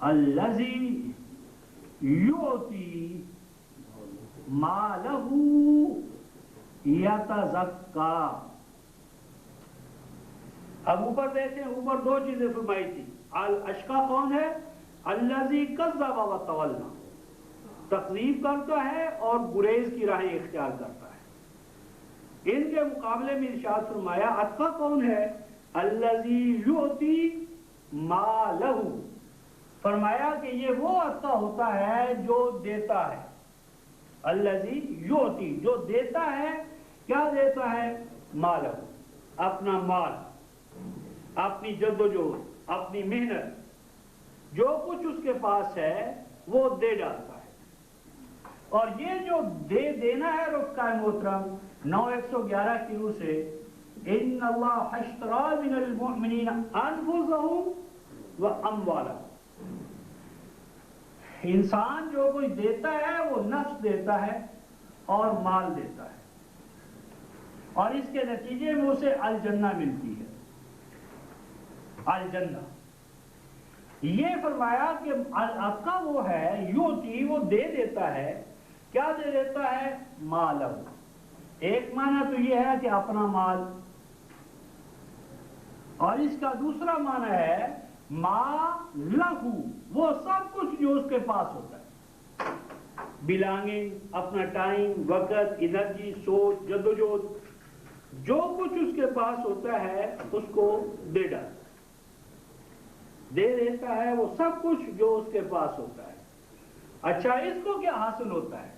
الذی یؤتی مالہ یتزکا. اب اوپر دیکھیں، اوپر دو چیزیں فرمائی تھی. الاشقا کون ہے؟ الذی کذب وتولی، تکذیب کرتا ہے اور گریز کی راہیں اختیار کرتا ہے. ان کے مقابلے میں ارشاد فرمایا اتقی کون ہے؟ الذی یؤتی مالہ، فرمایا کہ یہ وہ اتقی ہوتا ہے جو دیتا ہے. الذی یؤتی، جو دیتا ہے. کیا دیتا ہے؟ مالہ، اپنا مال، اپنی جدوجہد، اپنی محنت، جو کچھ اس کے پاس ہے وہ دے ڈالتا ہے. اور یہ جو دے دینا ہے رفقا محترم 9:111 کی روح سے ان اللہ اشتری من المؤمنین انفسهم واموالهم، انسان جو کوئی دیتا ہے وہ نفس دیتا ہے اور مال دیتا ہے، اور اس کے نتیجے میں اسے الجنہ ملتی ہے. الجنہ. یہ فرمایا کہ الاتقی وہ ہے، یؤتی وہ دے دیتا ہے. کیا دے دیتا ہے؟ مالہ. ایک معنی تو یہ ہے کہ اپنا مال، اور اس کا دوسرا معنی ہے ما لہو، وہ سب کچھ جو اس کے پاس ہوتا ہے. بلانگنگ، اپنا ٹائم، وقت، انرجی، سوچ، جدوجہد، جو کچھ اس کے پاس ہوتا ہے اس کو دے ڈالتا ہے. دے دیتا ہے وہ سب کچھ جو اس کے پاس ہوتا ہے. اچھا، اس کو کیا حاصل ہوتا ہے؟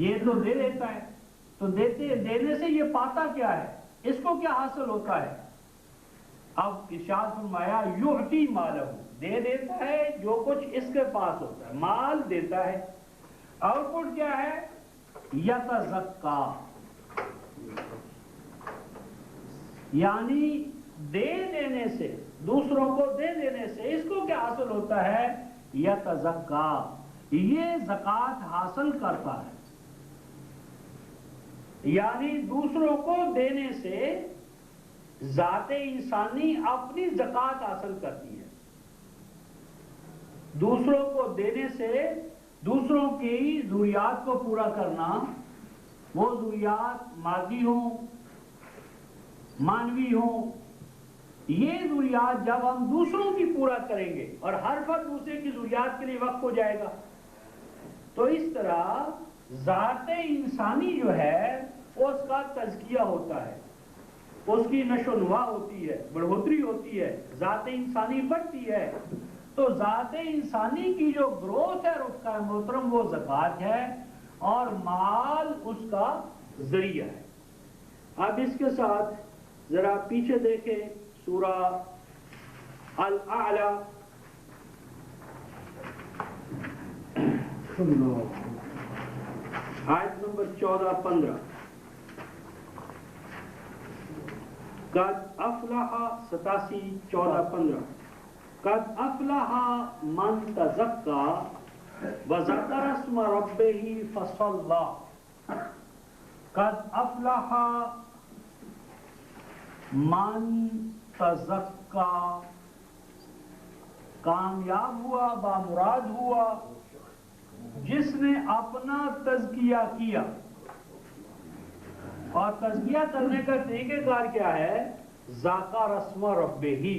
یہ تو دے دیتا ہے، تو دینے سے یہ پاتا کیا ہے؟ اس کو کیا حاصل ہوتا ہے؟ اب ارشاد فرمایا یعطی مالہ، دے دیتا ہے جو کچھ اس کے پاس ہوتا ہے، مال دیتا ہے. آؤٹ پٹ کیا ہے؟ یتزکا، یعنی دے دینے سے، دوسروں کو دے دینے سے اس کو کیا حاصل ہوتا ہے؟ یتزکا، یہ زکوٰۃ حاصل کرتا ہے. یعنی دوسروں کو دینے سے ذات انسانی اپنی زکوٰۃ حاصل کرتی ہے. دوسروں کو دینے سے دوسروں کی ضروریات کو پورا کرنا، وہ ضروریات مادی ہوں، مانوی ہوں، یہ ضروریات جب ہم دوسروں کی پورا کریں گے اور ہر فرد دوسرے کی ضروریات کے لیے وقف ہو جائے گا، تو اس طرح ذات انسانی جو ہے اس کا تزکیہ ہوتا ہے، اس کی نشو و نما ہوتی ہے، بڑھوتری ہوتی ہے، ذات انسانی بڑھتی ہے. تو ذات انسانی کی جو گروتھ ہے رفقا محترم وہ زکوٰۃ ہے، اور مال اس کا ذریعہ ہے. اب اس کے ساتھ ذرا پیچھے دیکھیں سورہ الاعلی، آیت نمبر 14-15. قد افلح 87-14-15. قد افلح من تزکا وذکر اسم ربہ فصلی. قد افلح من تزکا، کامیاب ہوا، بامراد ہوا جس نے اپنا تزکیہ کیا. اور تزکیہ کرنے کا طریقہ کار کیا ہے؟ ذکر اسم ربہ،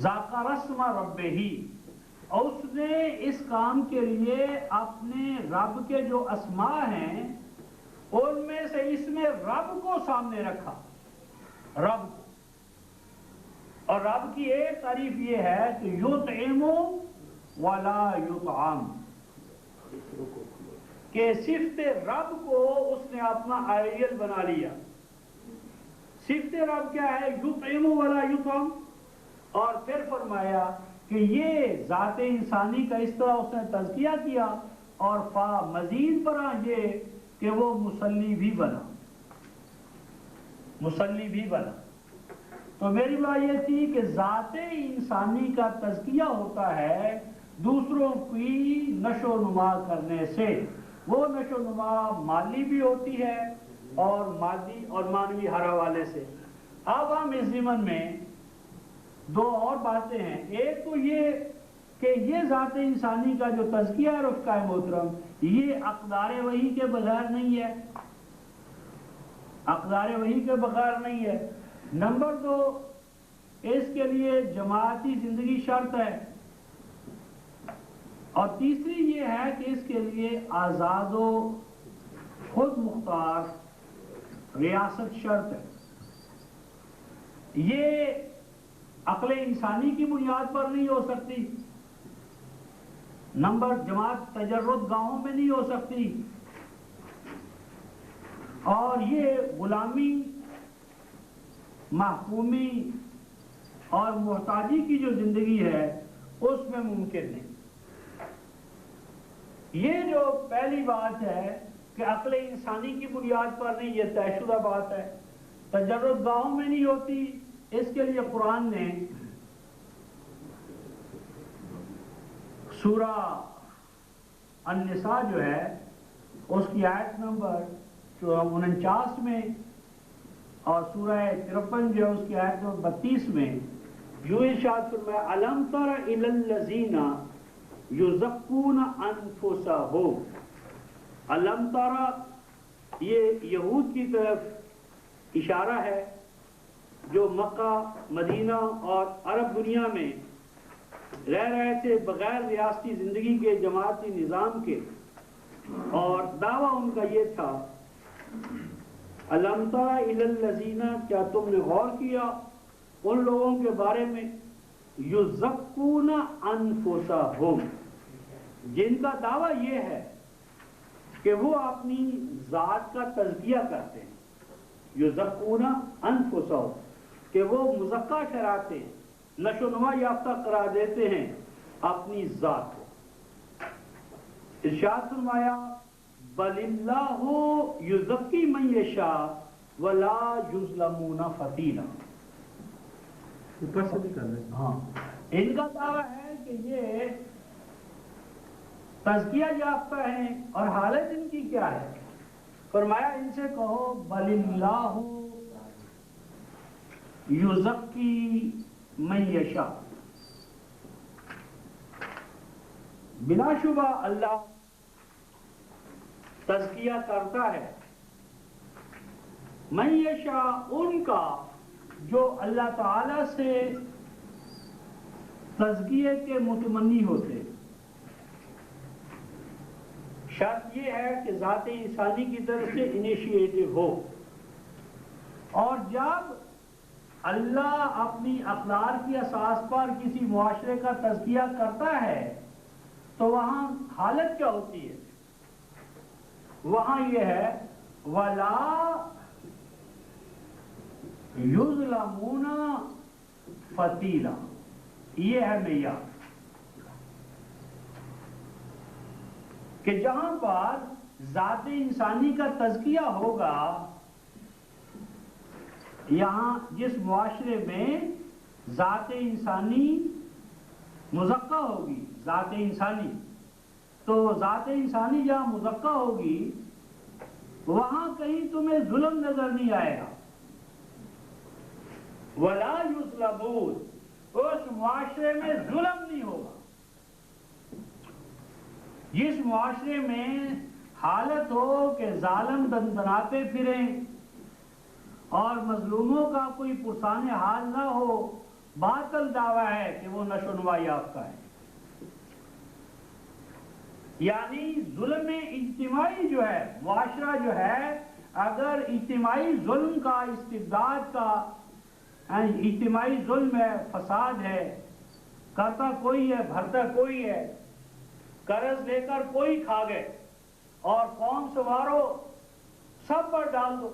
ذکر اسم ربہ، اور اس نے اس کام کے لیے اپنے رب کے جو اسماء ہیں ان میں سے اس میں رب کو سامنے رکھا، رب کو. اور رب کی ایک تعریف یہ ہے کہ یطعم ولا یطعم، کہ صفت رب کو اس نے اپنا آئیڈیل بنا لیا. صفت رب کیا ہے؟ یطعم ولا یطعم. اور پھر فرمایا کہ یہ ذات انسانی کا اس طرح اس نے تزکیہ کیا، اور مزید برآں یہ کہ وہ مصلی بھی بنا، مصلی بھی بنا. تو میری بات یہ تھی کہ ذات انسانی کا تزکیہ ہوتا ہے دوسروں کی نشو و نما کرنے سے. وہ نشو و نما مالی بھی ہوتی ہے اور مادی اور مانوی ہر حوالے سے. اب ہم اس ضمن میں دو اور باتیں ہیں. ایک تو یہ کہ یہ ذات انسانی کا جو تزکیہ ہے رفقہ محترم، یہ اقدار وحی کے بغیر نہیں ہے، اقدار وحی کے بغیر نہیں ہے. نمبر دو، اس کے لیے جماعتی زندگی شرط ہے. اور تیسری یہ ہے کہ اس کے لیے آزاد و خود مختار ریاست شرط ہے. یہ عقل انسانی کی بنیاد پر نہیں ہو سکتی. نمبر، جماعت تجرد گاہوں میں نہیں ہو سکتی. اور یہ غلامی، محکومی اور محتاجی کی جو زندگی ہے اس میں ممکن نہیں. یہ جو پہلی بات ہے کہ عقل انسانی کی بنیاد پر نہیں، یہ طے شدہ بات ہے. تجرد گاہوں میں نہیں ہوتی. اس کے لیے قرآن نے سورہ النساء جو ہے اس کی آیت نمبر 49 میں اور سورہ 53 جو ہے اس کی آیت نمبر 32 میں یوں ارشاد فرمایا، الم تر الی الذین یزکون انفسہم. الم تر یہ یہود کی طرف اشارہ ہے جو مکہ، مدینہ اور عرب دنیا میں رہ رہے تھے بغیر ریاستی زندگی کے، جماعتی نظام کے. اور دعویٰ ان کا یہ تھا، الم تر الی الذین، کیا تم نے غور کیا ان لوگوں کے بارے میں یزکون انفسہم، جن کا دعویٰ یہ ہے کہ وہ اپنی ذات کا تزکیہ کرتے ہیں. یزکون انفسہم، کہ وہ مزکہ ٹھہراتے ہیں، نشو و نما یافتہ قرار دیتے ہیں اپنی ذات کو. ارشاد فرمایا، بل اللہ یزکی من یشاء ولا یظلمون فتیلا. اوپر سے بھی کر رہے ہیں. ہاں، ان کا دعویٰ ہے کہ یہ تزکیہ یافتہ ہیں اور حالت ان کی کیا ہے. فرمایا ان سے کہو، بل اللہ یزکی من یشاء، بلا شبہ اللہ تزکیہ کرتا ہے من یشاء، ان کا جو اللہ تعالی سے تزکیے کے متمنی ہوتے. شرط یہ ہے کہ ذات انسانی کی طرف سے انیشیٹو ہو. اور جب اللہ اپنی اقدار کی اساس پر کسی معاشرے کا تزکیہ کرتا ہے تو وہاں حالت کیا ہوتی ہے؟ وہاں یہ ہے وَلَا يُظْلَمُونَ فَتِيلًا. یہ ہے معیار کہ جہاں پر ذات انسانی کا تزکیہ ہوگا، یہاں جس معاشرے میں ذات انسانی مزکہ ہوگی، ذات انسانی، تو ذات انسانی جہاں مزکہ ہوگی وہاں کہیں تمہیں ظلم نظر نہیں آئے گا. وَلَا يُظْلَمُونَ، اس معاشرے میں ظلم نہیں ہوگا. جس معاشرے میں حالت ہو کہ ظالم دندناتے پھریں اور مظلوموں کا کوئی پرسان حال نہ ہو، باطل دعویٰ ہے کہ وہ نشو و نما یافتہ ہے. یعنی ظلم اجتماعی جو ہے، معاشرہ جو ہے، اگر اجتماعی ظلم کا، استبداد کا، اجتماعی ظلم ہے، فساد ہے، کرتا کوئی ہے بھرتا کوئی ہے، قرض لے کر کوئی کھا گئے اور قوم سوارو سب پر ڈال دو،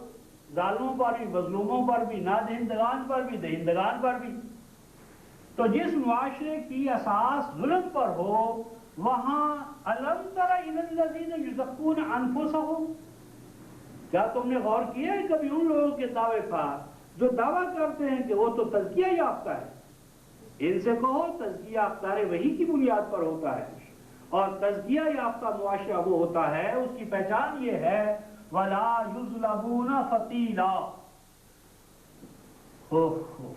ظالموں پر بھی، مظلوموں پر بھی، نادہندگان پر بھی، دہندگان پر بھی. تو جس معاشرے کی اساس ظلم پر ہو وہاں الم تر الی الذین یزکون انفسہم، کیا تم نے غور کیا ہے کبھی ان لوگوں کے دعوے پر جو دعویٰ کرتے ہیں کہ وہ تو تزکیہ یافتہ ہے؟ ان سے کہو تزکیہ اقدار وحی کی بنیاد پر ہوتا ہے، اور تزکیہ یافتہ معاشرہ وہ ہوتا ہے، اس کی پہچان یہ ہے وَلَا يُظْلَمُونَ فَتِيلًا.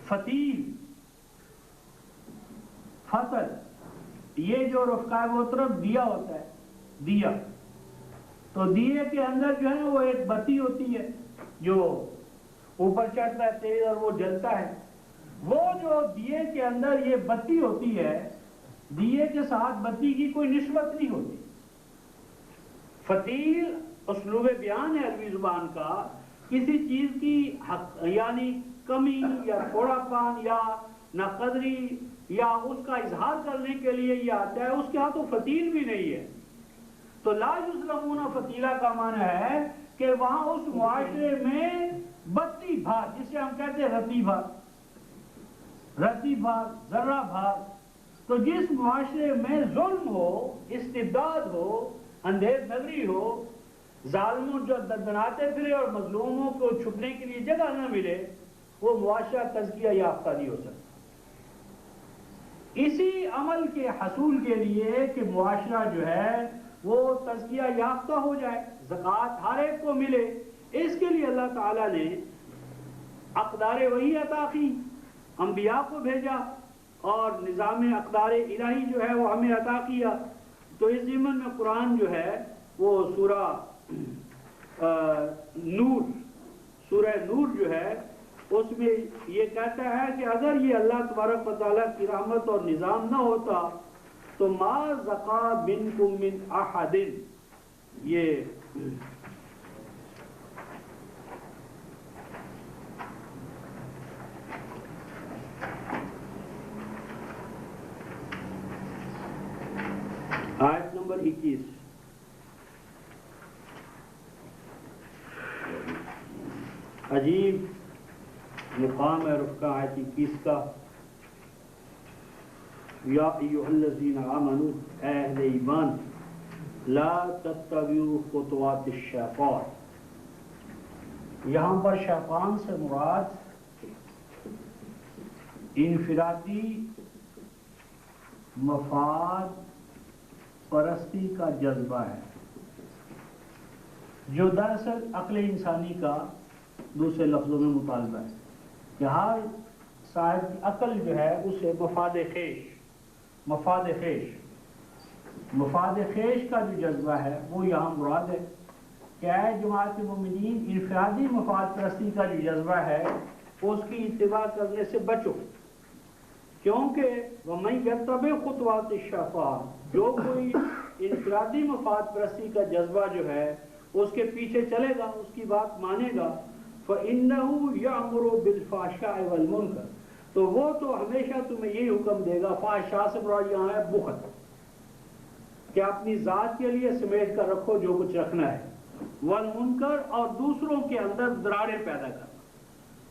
فتیل فتل، یہ جو رفقہ ہے وہ طرف دیا ہوتا ہے، دیا، تو دیے کے اندر جو ہے وہ ایک بتی ہوتی ہے جو اوپر چڑھتا ہے تیز اور وہ جلتا ہے. وہ جو دیے کے اندر یہ بتی ہوتی ہے، دیے کے ساتھ بتی کی کوئی نسبت نہیں ہوتی. فتیل اسلوب بیان ہے عربی زبان کا، کسی چیز کی یعنی کمی یا تھوڑا پان یا ناقدری یا اس کا اظہار کرنے کے لیے یہ آتا ہے. اس کے ہاں تو فتیل بھی نہیں ہے. تو لا یظلمون فتیلہ کا معنی ہے کہ وہاں اس معاشرے میں بتی بھار، جسے ہم کہتے ہیں رتی بھار، رتی بھار، ذرہ بھار. تو جس معاشرے میں ظلم ہو، استبداد ہو، اندھیر نگری ہو، ظالموں جو دندناتے پھرے اور مظلوموں کو چھپنے کے لیے جگہ نہ ملے، وہ معاشرہ تزکیہ یافتہ نہیں ہو سکتا. اسی عمل کے حصول کے لیے کہ معاشرہ جو ہے وہ تزکیہ یافتہ ہو جائے، زکوٰۃ ہر ایک کو ملے، اس کے لیے اللہ تعالیٰ نے اقدار وحی عطا کی، انبیاء کو بھیجا اور نظام اقدار الہی جو ہے وہ ہمیں عطا کیا. تو اس ضمن میں قرآن جو ہے وہ سورہ نور جو ہے اس میں یہ کہتا ہے کہ اگر یہ اللہ تبارک و تعالیٰ کی رحمت اور نظام نہ ہوتا تو ما زکا منکم من احد، یہ آیت نمبر 21، عجیب مقام ہے رفقہ آیت 21 کا. یا ایھا الذین آمنوا، اے اہل ایمان، لا تتبعوا خطوات الشیطان. یہاں پر شیطان سے مراد انفرادی مفاد پرستی کا جذبہ ہے، جو دراصل عقل انسانی کا دوسرے لفظوں میں مطالبہ ہے کہ ہر صاحب کی عقل جو ہے اسے مفاد خیش کا جو جذبہ ہے وہ یہاں مراد ہے کہ اے جماعت مومنین، انفرادی مفاد پرستی کا جو جذبہ ہے اس کی اتباع کرنے سے بچو، کیونکہ وَمَن يَتَّبِعْ خُطُوَاتِ الشَّيْطَانِ، جو کوئی انفرادی مفاد پرستی کا جذبہ جو ہے اس کے پیچھے چلے گا، اس کی بات مانے گا، فَإِنَّهُ يَأْمُرُ بِالْفَحْشَاءِ وَالْمُنكَرِ، تو وہ تو ہمیشہ تمہیں یہی حکم دے گا. فحشاء سے مراد یہاں ہے بخل، کہ اپنی ذات کے لیے سمیٹ کر رکھو جو کچھ رکھنا ہے، والمنکر، اور دوسروں کے اندر دراڑیں پیدا کرنا.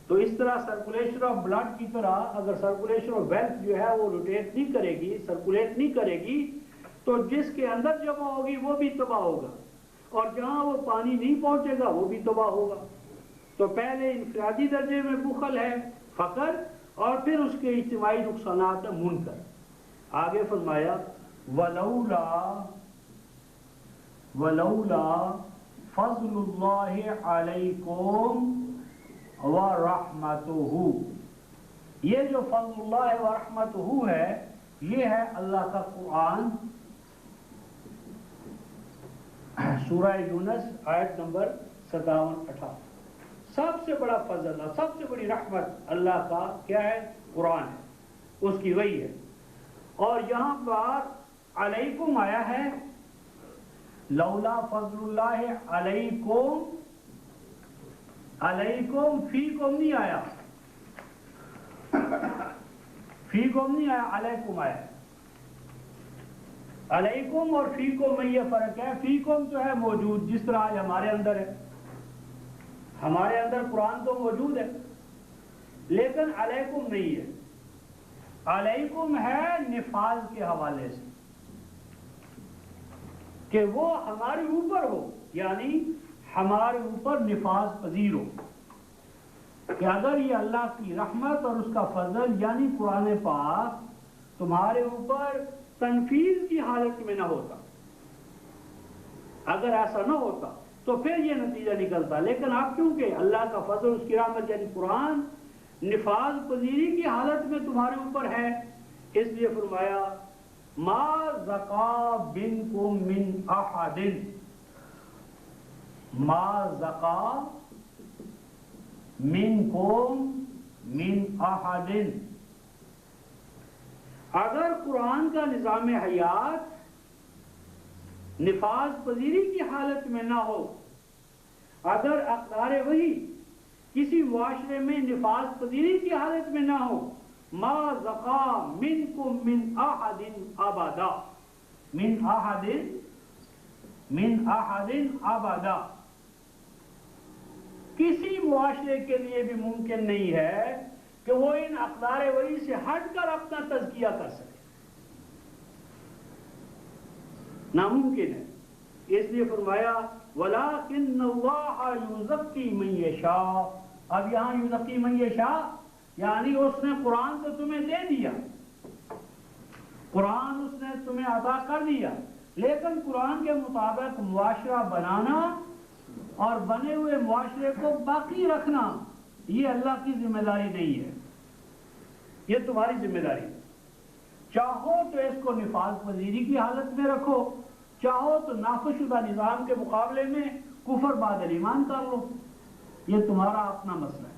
تو اس طرح سرکولیشن آف بلڈ کی طرح اگر سرکولیشن آف ویلتھ جو ہے وہ روٹیٹ نہیں کرے گی، سرکولیٹ نہیں کرے گی، تو جس کے اندر جمع ہوگی وہ بھی تباہ ہوگا، اور جہاں وہ پانی نہیں پہنچے گا وہ بھی تباہ ہوگا. تو پہلے انفرادی درجے میں بخل ہے، فقر، اور پھر اس کے اجتماعی نقصانات منکر. آگے فرمایا وَلَوْلَا فَضْلُ اللَّهِ عَلَيْكُمْ وَرَحْمَتُهُ، یہ جو فضل اللہ ورحمتہ ہے یہ ہے اللہ کا قرآن. سورہ یونس آیت نمبر 57-58. سب سے بڑا فضل، سب سے بڑی رحمت اللہ کا کیا ہے؟ قرآن ہے، اس کی وحی ہے. اور یہاں پر علیکم آیا ہے، لولا فضل اللہ علیکم، علیکم فیکم نہیں آیا، فیکم نہیں آیا، علیکم آیا. علیکم اور فیکم میں یہ فرق ہے، فیکم جو ہے موجود، جس طرح آج ہمارے اندر ہے، ہمارے اندر قرآن تو موجود ہے لیکن علیکم نہیں ہے. علیکم ہے نفاذ کے حوالے سے، کہ وہ ہمارے اوپر ہو، یعنی ہمارے اوپر نفاذ پذیر ہو، کہ اگر یہ اللہ کی رحمت اور اس کا فضل یعنی قرآن پاک تمہارے اوپر تنفیذ کی حالت میں نہ ہوتا، اگر ایسا نہ ہوتا تو پھر یہ نتیجہ نکلتا. لیکن آپ کیونکہ اللہ کا فضل، اس کی رحمت یعنی قرآن نفاذ پذیری کی حالت میں تمہارے اوپر ہے، اس لیے فرمایا ما زکا منکم من احد، ما زکا منکم من احد۔ اگر قرآن کا نظام حیات نفاذ پذیری کی حالت میں نہ ہو، اگر اقدار وحی کسی معاشرے میں نفاذ پذیری کی حالت میں نہ ہو، ما زکا منکم من احد ابدا، من احد ابدا، کسی معاشرے کے لیے بھی ممکن نہیں ہے کہ وہ ان اقدار وحی سے ہٹ کر اپنا تزکیہ کر سکے، ناممکن ہے۔ اس لیے فرمایا وَلَٰكِنَّ اللَّهَ يُزَكِّي مَن يَشَاءُ۔ اب یہاں یُزَكِّي مَن يَشَاءُ یعنی اس نے قرآن تو تمہیں دے دیا، قرآن اس نے تمہیں عطا کر دیا، لیکن قرآن کے مطابق معاشرہ بنانا اور بنے ہوئے معاشرے کو باقی رکھنا یہ اللہ کی ذمہ داری نہیں ہے، یہ تمہاری ذمہ داری ہے۔ چاہو تو اس کو نفاذ پذیری کی حالت میں رکھو، چاہو تو نافذ شدہ نظام کے مقابلے میں کفر بعد ایمان کر لو، یہ تمہارا اپنا مسئلہ ہے۔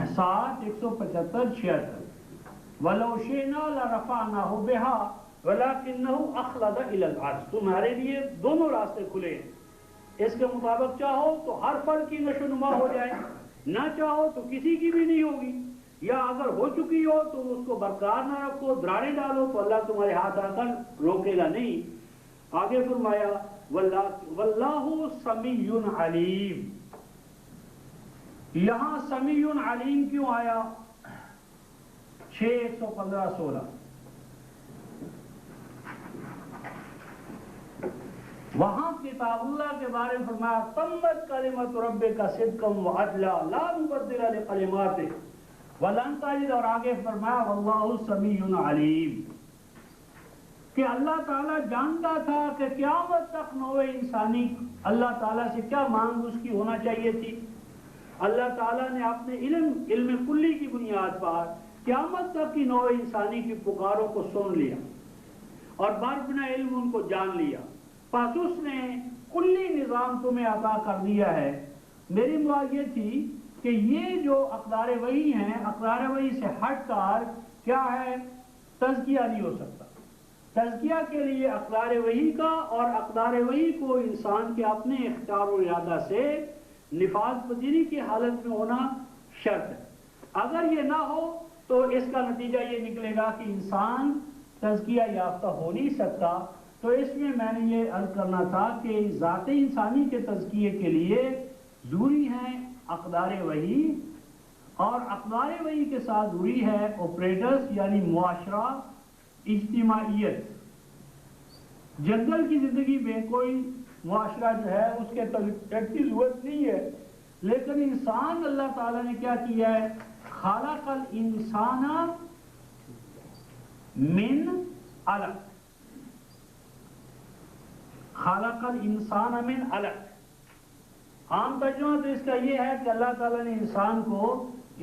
175-76 وَلَوْ شِئْنَا لَرَفَعْنَاهُ بِهَا وَلَٰكِنَّهُ أَخْلَدَ إِلَى الْأَرْضِ۔ تمہارے لیے دونوں راستے کھلے ہیں، اس کے مطابق چاہو تو ہر فرد کی نشو نما ہو جائے، نہ چاہو تو کسی کی بھی نہیں ہوگی، یا اگر ہو چکی ہو تو اس کو برقرار نہ رکھو، دراڑے ڈالو تو اللہ تمہارے ہاتھ آ کر روکے گا نہیں۔ آگے فرمایا واللہ سمیع علیم۔ یہاں سمیع علیم کیوں آیا؟ 6-115-16 وہاں کتاب اللہ کے بارے میں فرمایا تمت کلمۃ ربک صدقا وعدلا لا مبدل لکلماتہ ولن تجد، اور آگے فرمایا واللہ سمیع علیم، کہ اللہ تعالیٰ جانتا تھا کہ قیامت تک نوع انسانی اللہ تعالیٰ سے کیا مانگ اس کی ہونا چاہیے تھی۔ اللہ تعالیٰ نے اپنے علم کلی کی بنیاد پر قیامت تک کی نوع انسانی کی پکاروں کو سن لیا اور باربنا علم ان کو جان لیا، پس اس نے کلی نظام تمہیں عطا کر دیا ہے۔ میری مراد یہ تھی کہ یہ جو اقدار وحی ہیں، اقدار وحی سے ہٹ کر کیا ہے تزکیہ نہیں ہو سکتا۔ تزکیہ کے لیے اقدار وحی کا اور اقدار وحی کو انسان کے اپنے اختیار و ارادہ سے نفاذ پذیری کی حالت میں ہونا شرط ہے۔ اگر یہ نہ ہو تو اس کا نتیجہ یہ نکلے گا کہ انسان تزکیہ یافتہ ہو نہیں سکتا۔ تو اس میں میں نے یہ عرض کرنا تھا کہ ذات انسانی کے تزکیے کے لیے ضروری ہیں اقدار وحی، اور اقدار وحی کے ساتھ ضروری ہے آپریٹرز یعنی معاشرہ، اجتماعیت۔ جنگل کی زندگی میں کوئی معاشرہ جو ہے اس کے ترقی کی ضرورت نہیں ہے، لیکن انسان اللہ تعالیٰ نے کیا کیا ہے؟ خالق الانسان من علق، خالق الانسان من علق۔ عام ترجمہ تو اس کا یہ ہے کہ اللہ تعالیٰ نے انسان کو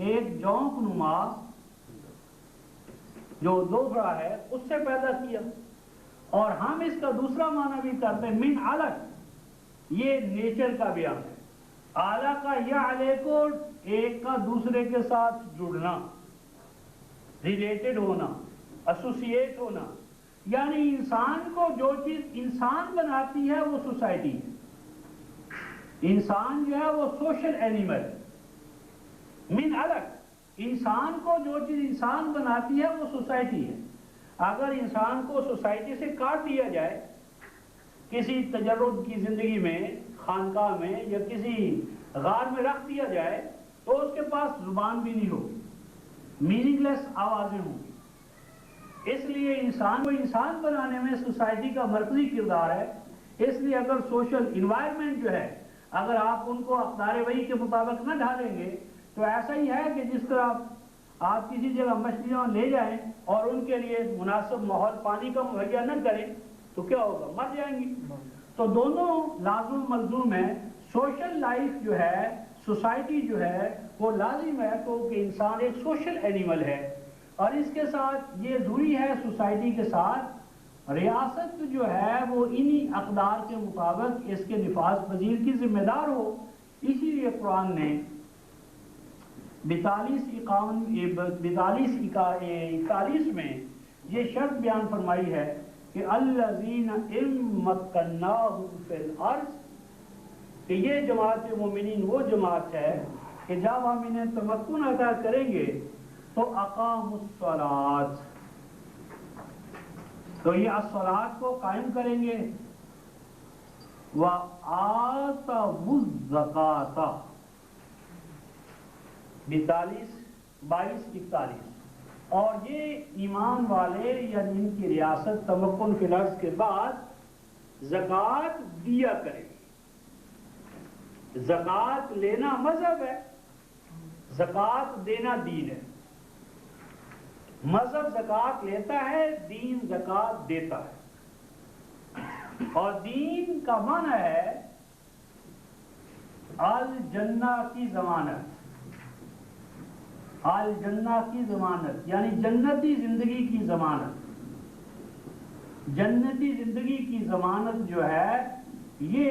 ایک جونک نما جو دوبڑا ہے اس سے پیدا کیا، اور ہم اس کا دوسرا معنی بھی کرتے ہیں من علق، یہ نیچر کا بیان ہے۔ اعلیٰ کا یا علیہ کو ایک کا دوسرے کے ساتھ جڑنا، ریلیٹڈ ہونا، ایسوسیٹ ہونا، یعنی انسان کو جو چیز انسان بناتی ہے وہ سوسائٹی ہے۔ انسان جو ہے وہ سوشل اینیمل ہے۔ من علق، انسان کو جو چیز انسان بناتی ہے وہ سوسائٹی ہے۔ اگر انسان کو سوسائٹی سے کاٹ دیا جائے، کسی تجرد کی زندگی میں، خانقاہ میں یا کسی غار میں رکھ دیا جائے تو اس کے پاس زبان بھی نہیں ہوگی، میننگ لیس آوازیں ہوں گی۔ اس لیے انسان کو انسان بنانے میں سوسائٹی کا مرکزی کردار ہے۔ اس لیے اگر سوشل انوائرمنٹ جو ہے اگر آپ ان کو اقدار وحی کے مطابق نہ ڈھالیں گے تو ایسا ہی ہے کہ جس طرح آپ کسی جگہ مچھلیاں لے جائیں اور ان کے لیے مناسب ماحول پانی کا مہیا نہ کریں تو کیا ہوگا؟ مر جائیں گی۔ تو دونوں لازم ملزوم ہیں۔ سوشل لائف جو ہے، سوسائٹی جو ہے وہ لازم ہے تو کہ انسان ایک سوشل اینیمل ہے، اور اس کے ساتھ یہ ضروری ہے سوسائٹی کے ساتھ ریاست جو ہے وہ انہی اقدار کے مطابق اس کے نفاذ پذیر کی ذمہ دار ہو. اسی لیے قرآن نے 41 میں یہ شرط بیان فرمائی ہے کہ الذین ان مکناہم فی الارض، کہ یہ جماعت مومنین وہ جماعت ہے کہ جب ہم انہیں تمکن عطا کریں گے تو اقاموا الصلاۃ، تو یہ الصلاۃ کو قائم کریں گے، وآتوا الزکاۃ 42-41 اور یہ ایمان والے یعنی ان کی ریاست تمکن فی الارض کے بعد زکوٰۃ دیا کریں گے. زکوٰۃ لینا مذہب ہے، زکوٰۃ دینا دین ہے. مذہب زکوٰۃ لیتا ہے، دین زکوٰۃ دیتا ہے. اور دین کا معنی ہے الجنہ کی ضمانت، الجنہ کی ضمانت یعنی جنتی زندگی کی ضمانت. جنتی زندگی کی ضمانت جو ہے یہ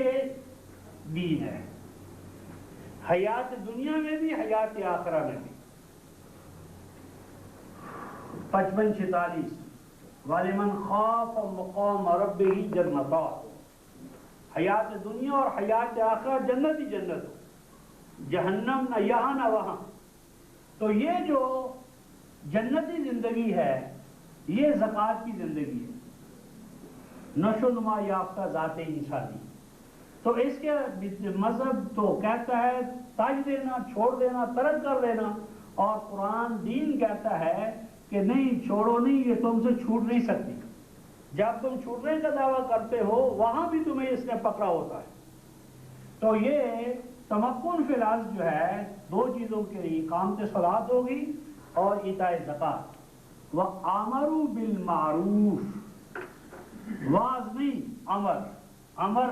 دین ہے، حیات دنیا میں بھی حیات آخرہ میں بھی. 55-46 وَلِمَنْ خَافَ مَقَامَ رَبِّهِ جَنَّتَانِ، حیات دنیا اور حیات آخرہ جنت ہی جنت ہو، جہنم نہ یہاں نہ وہاں. تو یہ جو جنتی زندگی ہے یہ زکوٰۃ کی زندگی ہے، نشو و نما یافتہ ذات انسانی. تو اس کے مذہب تو کہتا ہے تاج دینا، چھوڑ دینا، ترک کر دینا، اور قرآن دین کہتا ہے کہ نہیں، چھوڑو نہیں، یہ تم سے چھوٹ نہیں سکتی. جب تم چھوٹنے کا دعویٰ کرتے ہو وہاں بھی تمہیں اس نے پکڑا ہوتا ہے. تو یہ تمکن فی الارض جو ہے دو چیزوں کے لیے، اقامت صلاۃ ہوگی اور ایتاء زکوٰۃ. وَأَمَرُوا بِالْمَعْرُوفِ، واز نہیں، امر، امر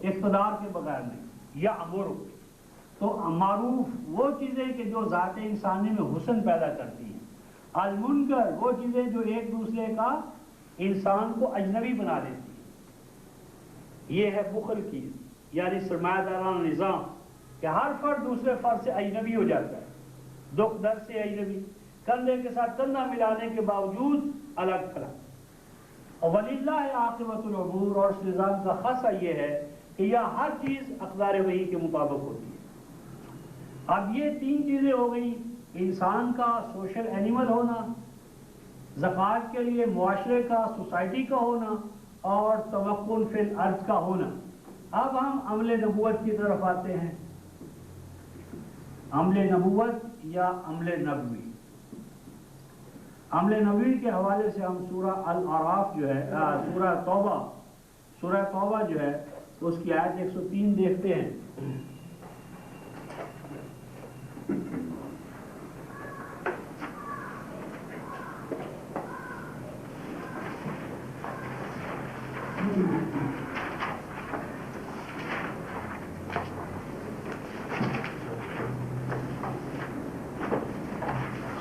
اقتدار کے بغیر نہیں، یا امر. تو معروف وہ چیزیں کہ جو ذات انسانی میں حسن پیدا کرتی ہیں، المنکر وہ چیزیں جو ایک دوسرے کا انسان کو اجنبی بنا دیتی ہیں. یہ ہے بخل کی یعنی سرمایہ دارانہ نظام کہ ہر فرد دوسرے فرد سے اجنبی ہو جاتا ہے، دکھ درد سے اجنبی، کندھے کے ساتھ کندھا ملانے کے باوجود الگ تھلگ. اور وَلِلَّهِ عَاقِبَةُ الْأُمُورِ، اور اس نظام کا خاصہ یہ ہے کہ یہ ہر چیز اقدار وحی کے مطابق ہوتی ہے. اب یہ تین چیزیں ہو گئی، انسان کا سوشل اینیمل ہونا، زکوٰۃ کے لیے معاشرے کا، سوسائٹی کا ہونا، اور تمکن فی الارض کا ہونا. اب ہم عمل نبوت کی طرف آتے ہیں. عمل نبوت یا عمل نبوی. عمل نبوی کے حوالے سے ہم سورہ الاعراف جو ہے، سورہ توبہ جو ہے اس کی آیت 103 دیکھتے ہیں.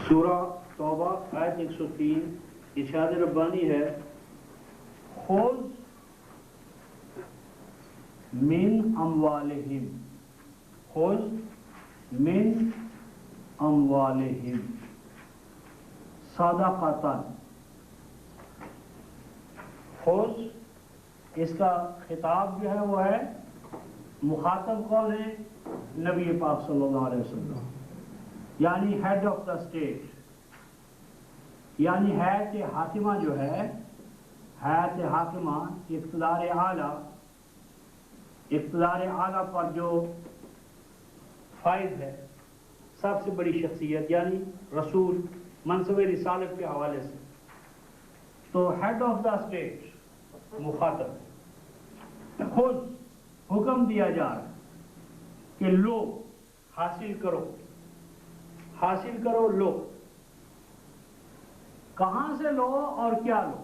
سورہ توبہ آیت 103 ارشاد ربانی ہے، خذ من اموالہم، خذ من اموالہم صدقۃ. خذ اس کا خطاب جو ہے وہ ہے، مخاطب کون ہے؟ نبی پاک صلی اللہ علیہ وسلم، یعنی ہیڈ آف دا اسٹیٹ، یعنی حیات حاکمہ جو ہے، حیات حاکمہ اقتدار اعلیٰ، اقتدار اعلیٰ پر جو فائز ہے، سب سے بڑی شخصیت یعنی رسول، منصب رسالت کے حوالے سے. تو ہیڈ آف دا اسٹیٹ مخاطب، خود حکم دیا جا رہا ہے کہ لو، حاصل کرو، حاصل کرو، لو. کہاں سے لو اور کیا لو؟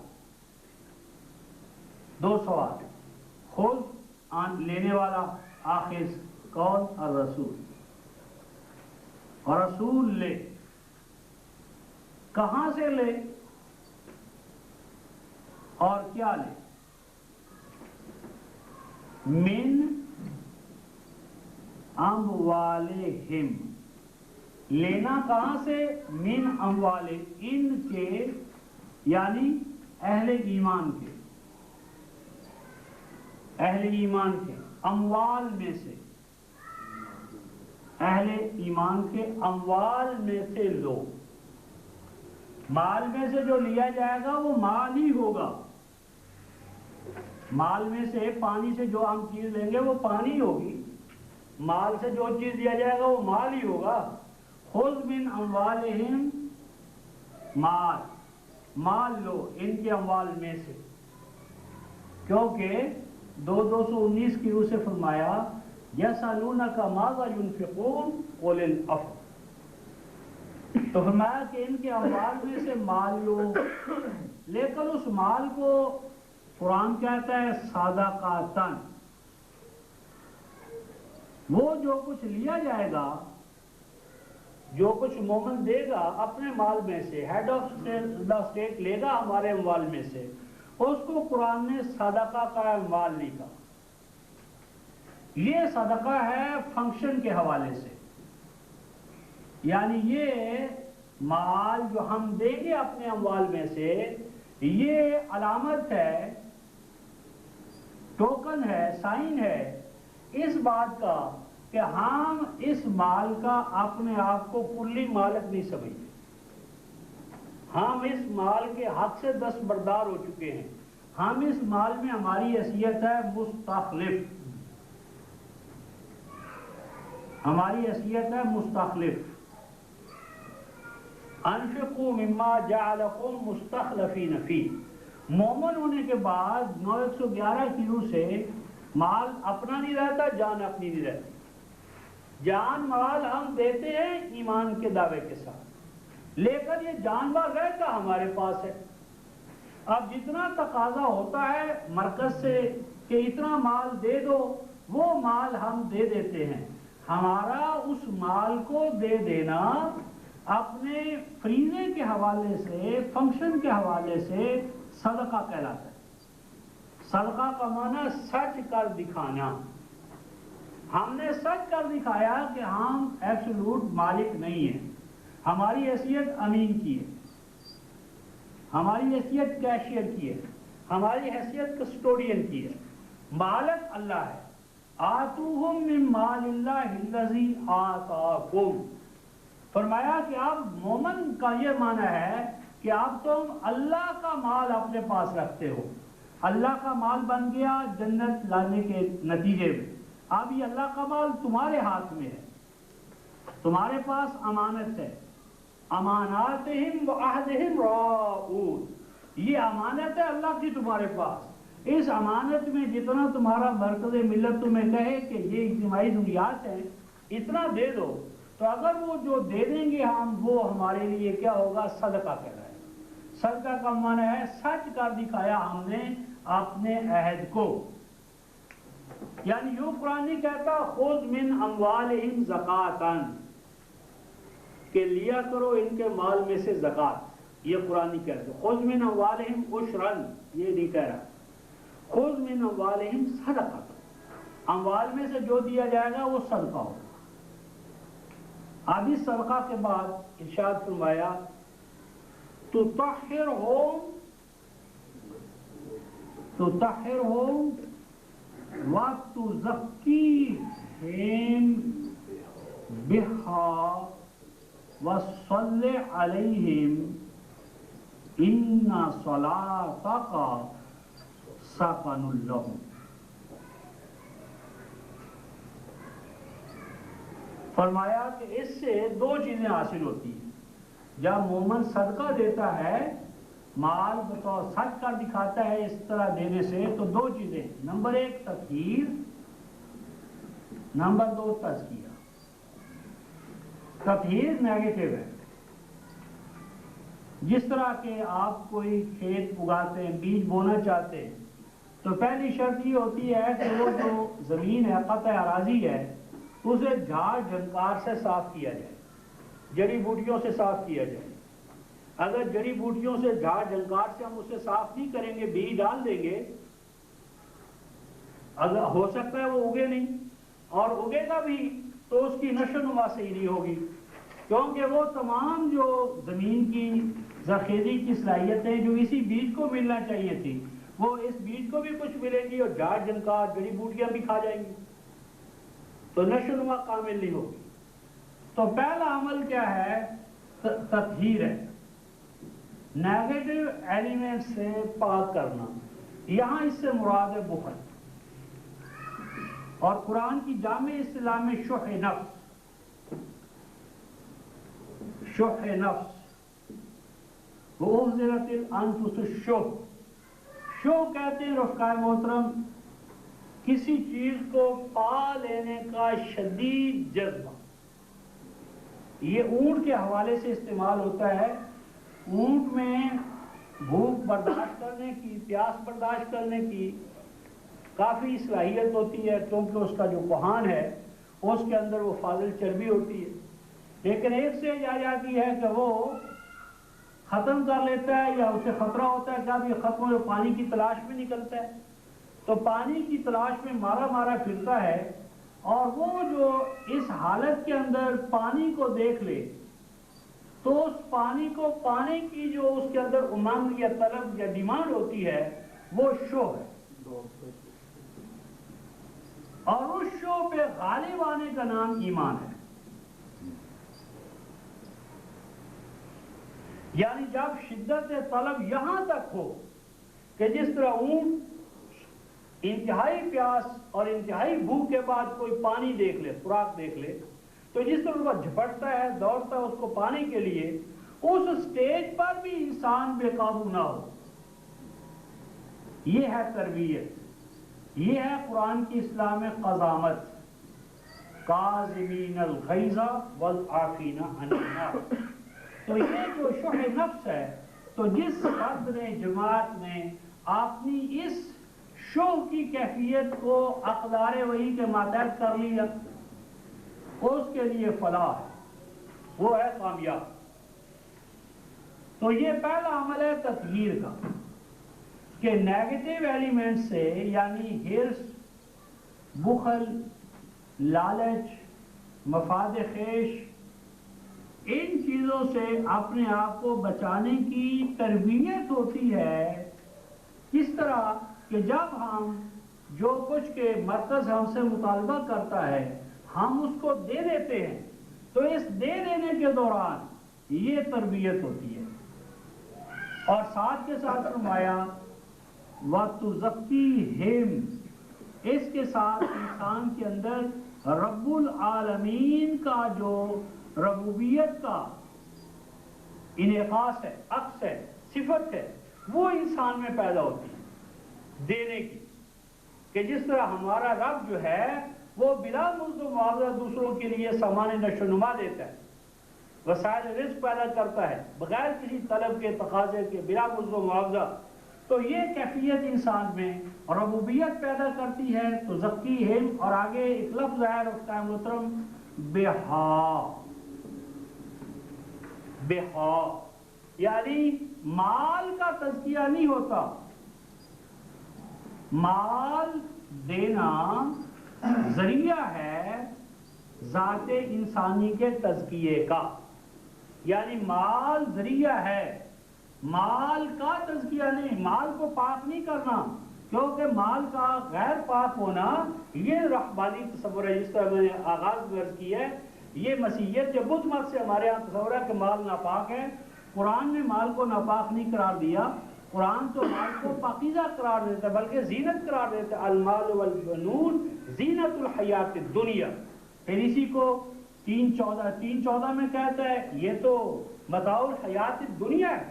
دو سوال. خود لینے والا، آخذ کون؟ الرسول. اور رسول لے. کہاں سے لے اور کیا لے؟ من اموالہم، لینا کہاں سے؟ من اموالہم، ان کے یعنی اہل ایمان کے، اہل ایمان کے اموال میں سے، اہل ایمان کے اموال میں سے لو۔ مال میں سے جو لیا جائے گا وہ مال ہی ہوگا، مال میں سے پانی سے جو ہم چیز لیں گے وہ پانی ہوگی، مال سے جو چیز دیا جائے گا وہ مال ہی ہوگا۔ خذ من اموالہم مال، مال لو ان کے اموال میں سے، کیونکہ 219 کی روح سے فرمایا یسألونک ماذا ينفقون قل العفو، تو فرمایا کہ ان کے اموال میں سے مال لو، لیکن اس مال کو قرآن کہتا ہے صدقاتن، وہ جو کچھ لیا جائے گا، جو کچھ مومن دے گا اپنے مال میں سے، ہیڈ آف دا اسٹیٹ لے گا ہمارے اموال میں سے، اس کو قرآن نے صدقہ کا مال نہیں کہا۔ یہ صدقہ ہے فنکشن کے حوالے سے، یعنی یہ مال جو ہم دیں گے اپنے اموال میں سے، یہ علامت ہے، ٹوکن ہے، سائن ہے اس بات کا کہ ہم اس مال کا اپنے آپ کو کلی مالک نہیں سمجھتے، ہم اس مال کے حق سے دستبردار ہو چکے ہیں، ہم اس مال میں ہماری حیثیت ہے مستخلف، ہماری حیثیت ہے مستخلف۔ انفقوا مما جعلکم مستخلفین فیہ، مومن ہونے کے بعد 9111 کی روح سے مال اپنا نہیں رہتا، جان اپنی نہیں رہتی، جان مال ہم دیتے ہیں ایمان کے دعوے کے ساتھ، لیکن یہ جان مال رہتا ہمارے پاس ہے۔ اب جتنا تقاضا ہوتا ہے مرکز سے کہ اتنا مال دے دو، وہ مال ہم دے دیتے ہیں، ہمارا اس مال کو دے دینا اپنے فریضے کے حوالے سے، فنکشن کے حوالے سے صدقہ کہلاتا ہے۔ صدقہ کا معنی سچ کر دکھانا، ہم نے سچ کر دکھایا کہ ہم ایبسولوٹ مالک نہیں ہیں، ہماری حیثیت امین کی ہے، ہماری حیثیت کیشیئر کی ہے، ہماری حیثیت کسٹوڈین کی ہے، مالک اللہ ہے۔ آتوہم من مال اللہ الذی آتاکم، فرمایا کہ آپ مومن کا یہ معنی ہے کہ آپ تم اللہ کا مال اپنے پاس رکھتے ہو، اللہ کا مال بن گیا جنت لانے کے نتیجے میں، اب یہ اللہ کا مال تمہارے ہاتھ میں ہے، تمہارے پاس امانت ہے، اماناتہم وعہدہم راعون، یہ امانت ہے اللہ کی تمہارے پاس، اس امانت میں جتنا تمہارا مرکز ملت تمہیں کہے کہ یہ اجتماعی ضروریات ہیں اتنا دے دو، تو اگر وہ جو دے دیں گے ہم، وہ ہمارے لیے کیا ہوگا؟ صدقہ کہلائے گا۔ صدقہ کا معنی ہے سچ کر دکھایا ہم نے اپنے عہد کو، یعنی یوں قرآن نہیں کہتا خذ من اموالہم زکاتن کہ لیا کرو ان کے مال میں سے زکات، یہ قرآن نہیں کہتا، خذ من اموالہم عشرن یہ نہیں کہہ رہا، خذ من اموالہم صدقہ، اموال میں سے جو دیا جائے گا وہ صدقہ ہوگا۔ اب اس صدقہ کے بعد ارشاد فرمایا تطہرہم وتزکیہم بہا وصلی علیہم ان صلاتک سکن لہم۔ فرمایا کہ اس سے دو چیزیں حاصل ہوتی ہیں، جب مومن صدقہ دیتا ہے، مال بطور سچ کر دکھاتا ہے اس طرح دینے سے، تو دو چیزیں، نمبر 1 تطہیر، نمبر 2 تزکیہ۔ تطہیر نیگیٹو ہے، جس طرح کہ آپ کوئی کھیت اگاتے ہیں، بیج بونا چاہتے ہیں، تو پہلی شرط یہ ہوتی ہے کہ وہ جو زمین ہے، قطع اراضی ہے، اسے جھاڑ جھنکار سے صاف کیا جائے، جڑی بوٹیوں سے صاف کیا جائے، اگر جڑی بوٹیوں سے جھاڑ جھنکار سے ہم اسے صاف نہیں کریں گے، بیج ڈال دیں گے، اگر ہو سکتا ہے وہ اگے نہیں، اور اگے گا بھی تو اس کی نشو و نما صحیح نہیں ہوگی، کیونکہ وہ تمام جو زمین کی زرخیزی کی صلاحیتیں جو اسی بیج کو ملنا چاہیے تھی، وہ اس بیج کو بھی کچھ ملے گی اور جھاڑ جھنکار جڑی بوٹیاں بھی کھا جائیں گی، تو نشو و نما کامل نہیں ہوگی۔ تو پہلا عمل کیا ہے؟ تطہیر ہے، نیگیٹو ایلیمنٹ سے پاک کرنا۔ یہاں اس سے مراد ہے بخل، اور قرآن کی جامع اصطلاح میں شح نفس، شح نفس وَأُحْضِرَتِ الْأَنفُسُ الشُّحَّ، شح کہتے ہیں رفقائے محترم کسی چیز کو پا لینے کا شدید جذبہ۔ یہ اونٹ کے حوالے سے استعمال ہوتا ہے۔ اونٹ میں بھوک برداشت کرنے کی، پیاس برداشت کرنے کی کافی صلاحیت ہوتی ہے، کیونکہ اس کا جو کوہان ہے اس کے اندر وہ فاضل چربی ہوتی ہے، لیکن ایک سے جاتی ہے کہ وہ ختم کر لیتا ہے، یا اسے خطرہ ہوتا ہے کہ اب یہ ختم ہو، پانی کی تلاش میں نکلتا ہے، تو پانی کی تلاش میں مارا مارا پھرتا ہے، اور وہ جو اس حالت کے اندر پانی کو دیکھ لے تو اس پانی کو پانے کی جو اس کے اندر امنگ یا طلب یا ڈیمانڈ ہوتی ہے وہ شو ہے، اور اس شو پہ غالب آنے کا نام ایمان ہے۔ یعنی جب شدت طلب یہاں تک ہو کہ جس طرح اونٹ انتہائی پیاس اور انتہائی بھوک کے بعد کوئی پانی دیکھ لے، خوراک دیکھ لے، تو جس طرح وہ جھپٹتا ہے، دوڑتا ہے اس کو پانے کے لیے، اس سٹیج پر بھی انسان بے قابو نہ ہو۔ یہ ہے تربیت، یہ ہے قرآن کی اصطلاح میں قضامت، کاظمین الغیظ والعافین عن الناس۔ تو یہ جو شح نفس ہے، تو جس فرد نے، جماعت نے اپنی اس شوق کی کیفیت کو اقدار وحی کے ماتحت کر لیا، اس کے لیے فلاح ہے، وہ ہے کامیاب۔ تو یہ پہلا عمل ہے تطہیر کا، کہ نیگیٹو ایلیمنٹ سے، یعنی ہرس، بخل، لالچ، مفاد خیش، ان چیزوں سے اپنے آپ کو بچانے کی تربیت ہوتی ہے۔ کس طرح کہ جب ہم جو کچھ کے مرکز ہم سے مطالبہ کرتا ہے ہم اس کو دے دیتے ہیں، تو اس دے دینے کے دوران یہ تربیت ہوتی ہے، اور ساتھ کے ساتھ فرمایا وَتُزَكِّيهِمْ، اس کے ساتھ انسان کے اندر رب العالمین کا جو ربوبیت کا انعکاس ہے، عکس ہے، صفت ہے، وہ انسان میں پیدا ہوتی ہے دینے کی، کہ جس طرح ہمارا رب جو ہے وہ بلا مزد و معاوضہ دوسروں کے لیے سامان نشو و نما دیتا ہے، وسائل رزق پیدا کرتا ہے بغیر کسی طلب کے، تقاضے کے، بلا مزد و معاوضہ۔ تو یہ کیفیت انسان میں ربوبیت پیدا کرتی ہے۔ تو زکیہم، اور آگے ایک لفظ ہے رفقائے محترم بہا، بہا یعنی مال کا تزکیہ نہیں ہوتا، مال دینا ذریعہ ہے ذات انسانی کے تزکیے کا، یعنی مال ذریعہ ہے، مال کا تزکیہ نہیں، مال کو پاک نہیں کرنا، کیونکہ مال کا غیر پاک ہونا یہ رحمانی تصور ہے، جس طرح میں نے آغاز میں عرض کی ہے، یہ مسیحیت یا بدھ مت سے ہمارے ہاں تصور ہے کہ مال ناپاک ہے۔ قرآن نے مال کو ناپاک نہیں قرار دیا، قرآن تو مال کو پاکیزہ قرار دیتا ہے، بلکہ زینت قرار دیتا ہے، المال والبنون زینت الحیات الدنیا۔ پھر اسی کو 3:14 میں کہتا ہے یہ تو متاع الحیات الدنیا ہے،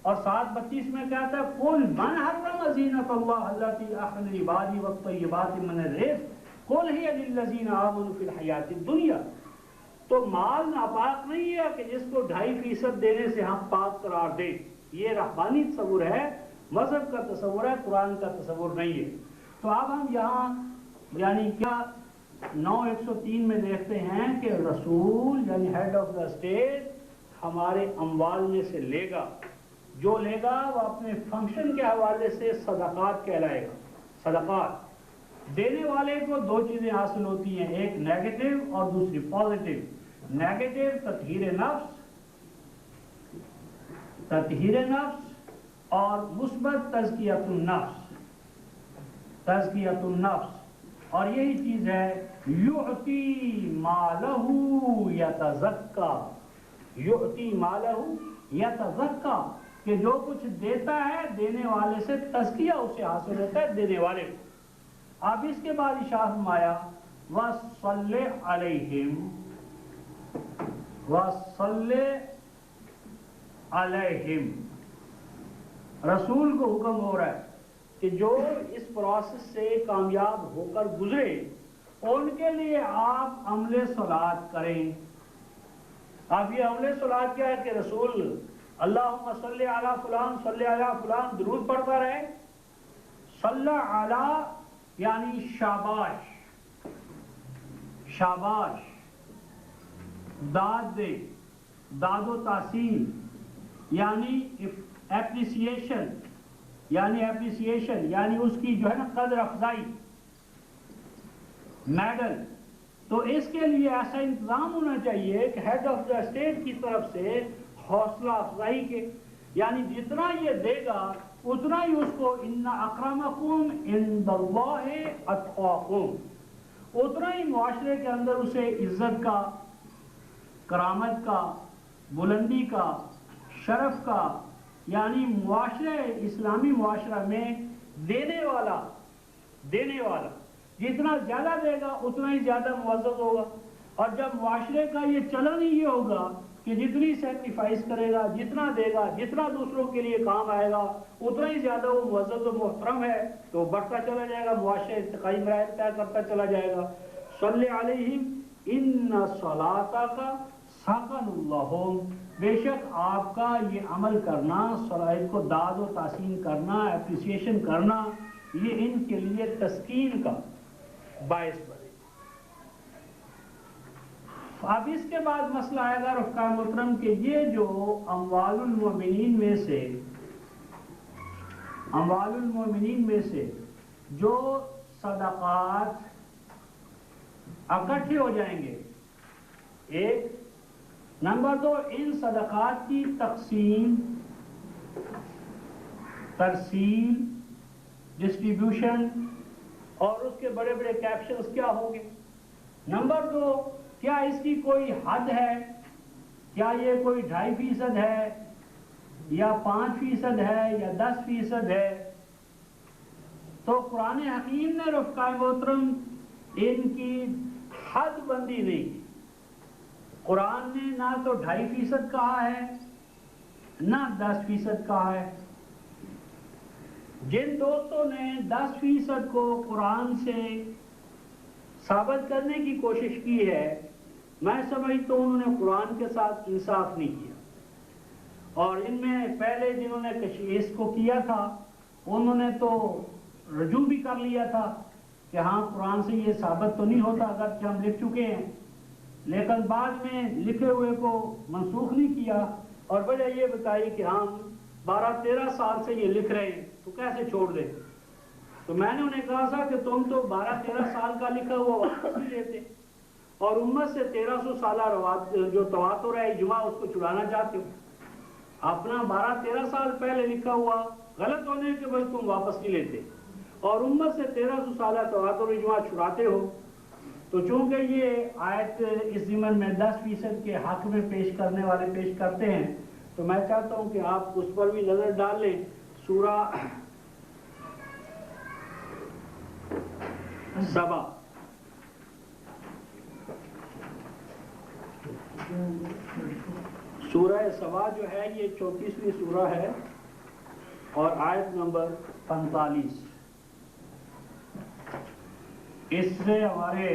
اور 7:32 میں کہتا ہے قل من حرم زینت اللہ التی اخرج لعبادہ والطیبات من الرزق قل ہی للذین آمنوا فی الحیات الدنیا۔ تو مال ناپاک نہیں ہے کہ جس کو 2.5% دینے سے ہم پاک قرار دیں، یہ رحمانی تصور ہے، مذہب کا تصور ہے، قرآن کا تصور نہیں ہے۔ تو اب ہم یہاں یعنی کیا 9:103 میں دیکھتے ہیں کہ رسول یعنی ہیڈ آف دا اسٹیٹ ہمارے اموال میں سے لے گا، جو لے گا وہ اپنے فنکشن کے حوالے سے صدقات کہلائے گا۔ صدقات دینے والے کو دو چیزیں حاصل ہوتی ہیں، ایک نیگیٹو اور دوسری پازیٹیو۔ نیگیٹو تطہیر نفس، تطہیر نفس، اور مثبت تزکیۃ النفس، تزکیۃ النفس، اور یہی چیز ہے یعطی مالہ یتزکا، یعطی مالہ یتزکا، کہ جو کچھ دیتا ہے دینے والے سے تزکیہ اسے حاصل ہوتا ہے، دینے والے کو۔ اب اس کے بعد ارشاد فرمایا وَصَلِّ عَلَيْهِمْ، وَصَلِّ عَلَيْهِمْ، رسول کو حکم ہو رہا ہے کہ جو اس پروسیس سے کامیاب ہو کر گزرے ان کے لیے آپ عمل صلات کریں۔ اب یہ عمل صلات کیا ہے کہ رسول اللہم صلی علی فلان صلی علی فلان درود پڑھتا رہے۔ صلی علی یعنی شاباش، شاباش، داد دے، داد و تحسین، یعنی اپریسیشن، یعنی اپریسیشن یعنی اس کی جو ہے نا قدر افزائی، میڈل۔ تو اس کے لیے ایسا انتظام ہونا چاہیے کہ ہیڈ آف دا اسٹیٹ کی طرف سے حوصلہ افزائی کے، یعنی جتنا یہ دے گا اتنا ہی اس کو ان اکرمکم عند اللہ اتقاکم، اتنا ہی معاشرے کے اندر اسے عزت کا، کرامت کا، بلندی کا، شرف کا، یعنی معاشرے اسلامی معاشرہ میں دینے والا، دینے والا جتنا زیادہ دے گا اتنا ہی زیادہ معزز ہوگا۔ اور جب معاشرے کا یہ چلن ہی یہ ہوگا کہ جتنی سیکریفائس کرے گا، جتنا دے گا، جتنا دوسروں کے لیے کام آئے گا اتنا ہی زیادہ وہ معزز و محترم ہے، تو بڑھتا چلا جائے گا، معاشرہ ارتقائی مراحل طے کرتا چلا جائے گا۔ صلی علیہم ان صلاتک سکن لہم، بے شک آپ کا یہ عمل کرنا، صلات کو داد و تحسین کرنا، اپریسیشن کرنا، یہ ان کے لیے تسکین کا باعث بنے۔ اب اس کے بعد مسئلہ آئے گا رفقا محترم کہ یہ جو اموال المومنین میں سے، اموال المومنین میں سے جو صدقات اکٹھے ہو جائیں گے، ایک نمبر دو، ان صدقات کی تقسیم، ترسیل، ڈسٹریبیوشن، اور اس کے بڑے بڑے کیپشنز کیا ہوں گے۔ نمبر دو، کیا اس کی کوئی حد ہے؟ کیا یہ کوئی 2.5% ہے یا 5% ہے یا 10% ہے؟ تو قرآن حکیم نے رفقا محترم ان کی حد بندی نہیں کی۔ قرآن نے نہ تو 2.5% کہا ہے نہ 10% کہا ہے۔ جن دوستوں نے 10% کو قرآن سے ثابت کرنے کی کوشش کی ہے، میں سمجھتا ہوں انہوں نے قرآن کے ساتھ انصاف نہیں کیا، اور ان میں پہلے جنہوں نے اس کو کیا تھا انہوں نے تو رجوع بھی کر لیا تھا کہ ہاں قرآن سے یہ ثابت تو نہیں ہوتا، اگرچہ ہم لکھ چکے ہیں، لیکن بعد میں لکھے ہوئے کو منسوخ نہیں کیا، اور وجہ یہ بتائی کہ ہم 12-13 سال سے یہ لکھ رہے ہیں تو کیسے چھوڑ دیں۔ تو میں نے انہیں کہا تھا کہ تم تو 12-13 سال کا لکھا ہوا واپس نہیں لیتے، اور امت سے 1300 سالہ جو تواتر ہے اجماع اس کو چھڑانا چاہتے ہو۔ اپنا 12-13 سال پہلے لکھا ہوا غلط ہونے کے بعد تم واپس نہیں لیتے، اور امت سے 1300 سالہ تواتر اجماع چھڑاتے ہو۔ تو چونکہ یہ آیت اس ضمن میں 10% کے حق میں پیش کرنے والے پیش کرتے ہیں، تو میں چاہتا ہوں کہ آپ اس پر بھی نظر ڈال لیں۔ سورہ سبا، سورہ سبا جو ہے یہ 34ویں سورہ ہے اور آیت نمبر 45۔ اس سے ہمارے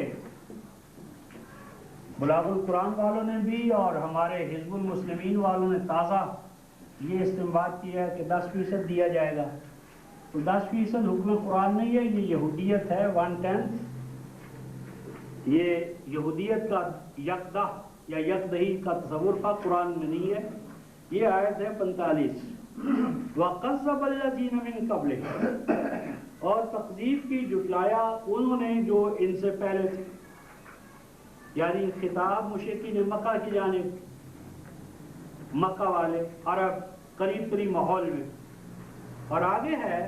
بلاغ القرآن والوں نے بھی اور ہمارے حزب المسلمین والوں نے تازہ یہ استنباط کیا ہے کہ 10% دیا جائے گا۔ تو 10% حکم قرآن نہیں ہے، یہ یہودیت ہے، 1/10، یہ یہودیت کا یکدہ یا یک دہی کا تصور کا قرآن میں نہیں ہے. یہ آیت ہے 45. وَقَذَّبَ الَّذِينَ مِن قَبْلِهِمْ، اور تکذیب کی جھٹلایا انہوں نے جو ان سے پہلے تھے. یعنی خطاب مشرکین مکہ کی جانب، مکہ والے عرب قریب ترین ماحول میں. اور آگے ہے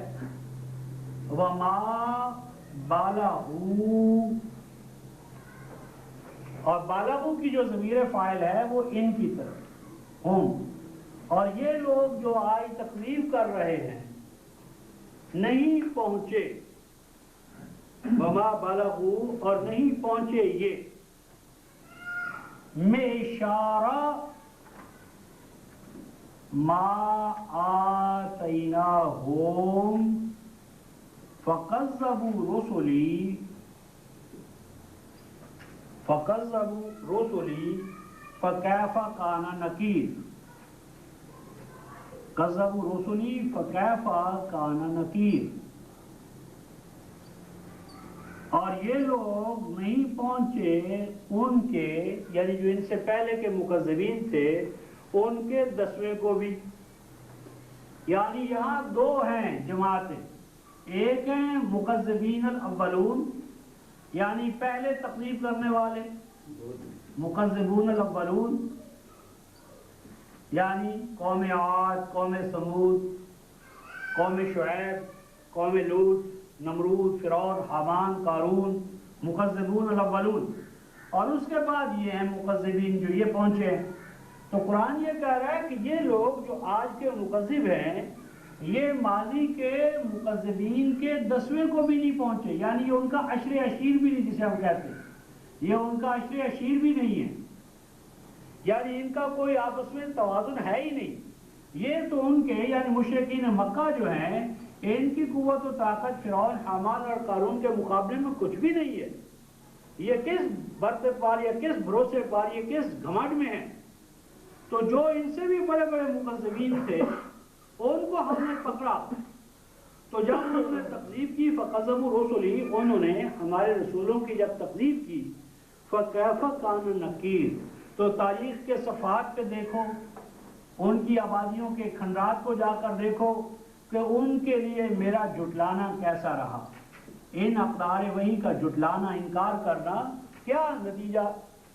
وَمَا بَالَغُوا، اور بالغو کی جو ضمیر فاعل ہے وہ ان کی طرف ہم. اور یہ لوگ جو آج تکذیب کر رہے ہیں نہیں پہنچے. وَمَا بَالَغُوا، اور نہیں پہنچے یہ مِعْشَارَ مَا آتَيْنَاهُمْ فَكَذَّبُوا رُسُلِي فَكَيْفَ كَانَ نَكِيرِ. كَذَّبُوا رُسُلِي فَكَيْفَ كَانَ نَكِيرِ. اور یہ لوگ نہیں پہنچے ان کے، یعنی جو ان سے پہلے کے مکذبین تھے ان کے 10ویں کو بھی. یعنی یہاں دو ہیں جماعتیں، ایک ہیں مکذبین الاولون یعنی پہلے تکذیب کرنے والے، مکذبون الاولون یعنی قوم عاد، قوم ثمود، قوم شعیب، قوم لوط، نمرود، فرعون، حامان، قارون، مکذبون الاولون. اور اس کے بعد یہ ہیں مکذبین جو یہ پہنچے ہیں. تو قرآن یہ کہہ رہا ہے کہ یہ لوگ جو آج کے مکذب ہیں یہ ماضی کے مکذبین کے 10ویں کو بھی نہیں پہنچے. یعنی یہ ان کا عشر عشیر بھی نہیں، جسے ہم کہتے ہیں، یہ ان کا عشر عشیر بھی نہیں ہے. یعنی ان کا کوئی آپس میں توازن ہے ہی نہیں. یہ تو ان کے یعنی مشرکین مکہ جو ہیں ان کی قوت و طاقت فرعون، حامان اور قارون کے مقابلے میں کچھ بھی نہیں ہے. یہ کس برتے پار یا کس بھروسے پار، یہ کس گھمنڈ میں ہے. تو جو ان سے بھی بڑے بڑے مکذبین تھے ان کو ہم نے پکڑا. تو جب انہوں نے تکذیب کی فَكَذَّبُوا رُسُلِي، انہوں نے ہمارے رسولوں کی جب تکذیب کی فَكَيْفَ كَانَ نَكِيرِ، تو تاریخ کے صفحات پہ دیکھو، ان کی آبادیوں کے کھنڈرات کو جا کر دیکھو کہ ان کے لیے میرا جھٹلانا کیسا رہا. ان اقدار وحی کا جھٹلانا، انکار کرنا، کیا نتیجہ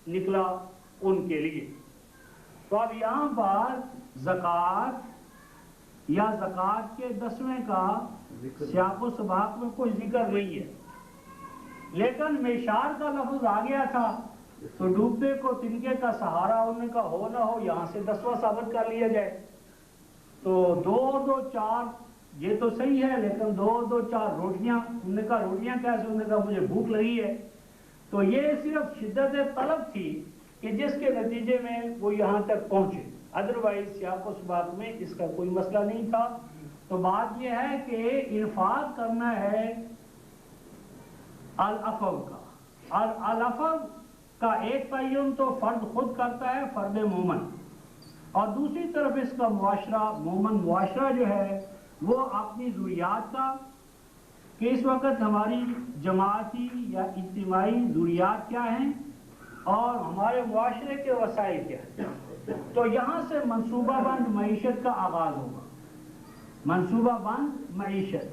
نکلا ان کے لیے. تو اب یہاں پر زکوٰۃ یا زکوٰۃ کے 10ویں کا سیاق و سباق میں کوئی ذکر نہیں ہے. لیکن میشار کا لفظ آ گیا تھا تو ڈوبتے کو تنکے کا سہارا ہونے کا ہو نہ ہو یہاں سے 10واں ثابت کر لیا جائے. تو 2 2 4 یہ تو صحیح ہے، لیکن 2 2 4 روٹیاں، انہوں نے کہا روٹیاں کیسے؟ انہوں نے کہا مجھے بھوک لگی ہے. تو یہ صرف شدت طلب تھی کہ جس کے نتیجے میں وہ یہاں تک پہنچے. ادروائز سیاق و سباق میں اس کا کوئی مسئلہ نہیں تھا. تو بات یہ ہے کہ انفاق کرنا ہے العفو کا. العفو کا ایک تعین تو فرد خود کرتا ہے، فرد مومن، اور دوسری طرف اس کا معاشرہ، مومن معاشرہ جو ہے وہ اپنی ضروریات کا، کہ اس وقت ہماری جماعتی یا اجتماعی ضروریات کیا ہیں اور ہمارے معاشرے کے وسائل کیا ہیں. تو یہاں سے منصوبہ بند معیشت کا آغاز ہوگا. منصوبہ بند معیشت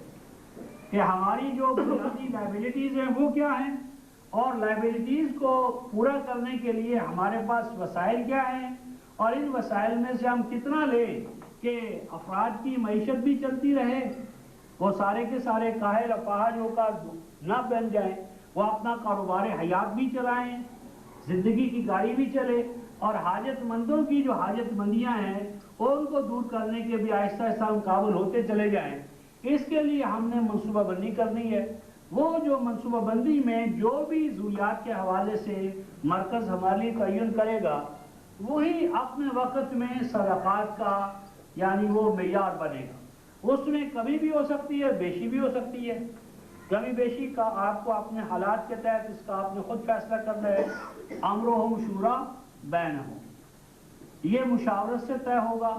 کہ ہماری جو بنیادی لائبلٹیز ہیں وہ کیا ہیں، اور لائبلٹیز کو پورا کرنے کے لیے ہمارے پاس وسائل کیا ہیں، اور ان وسائل میں سے ہم کتنا لیں کہ افراد کی معیشت بھی چلتی رہے، وہ سارے کے سارے کاہل اپاہج ہو کر نہ بن جائیں، وہ اپنا کاروبار حیات بھی چلائیں، زندگی کی گاڑی بھی چلے، اور حاجت مندوں کی جو حاجت مندیاں ہیں ان کو دور کرنے کے بھی آہستہ آہستہ ہم قابل ہوتے چلے جائیں. اس کے لیے ہم نے منصوبہ بندی کرنی ہے. وہ جو منصوبہ بندی میں جو بھی ضروریات کے حوالے سے مرکز ہمارے لیے تعین کرے گا وہی اپنے وقت میں صدقات کا یعنی وہ معیار بنے گا. اس میں کمی بھی ہو سکتی ہے، بیشی بھی ہو سکتی ہے. کمی بیشی کا آپ کو اپنے حالات کے تحت اس کا آپ نے خود فیصلہ کرنا ہے. امرہم شورا بینہم، یہ مشاورت سے طے ہوگا،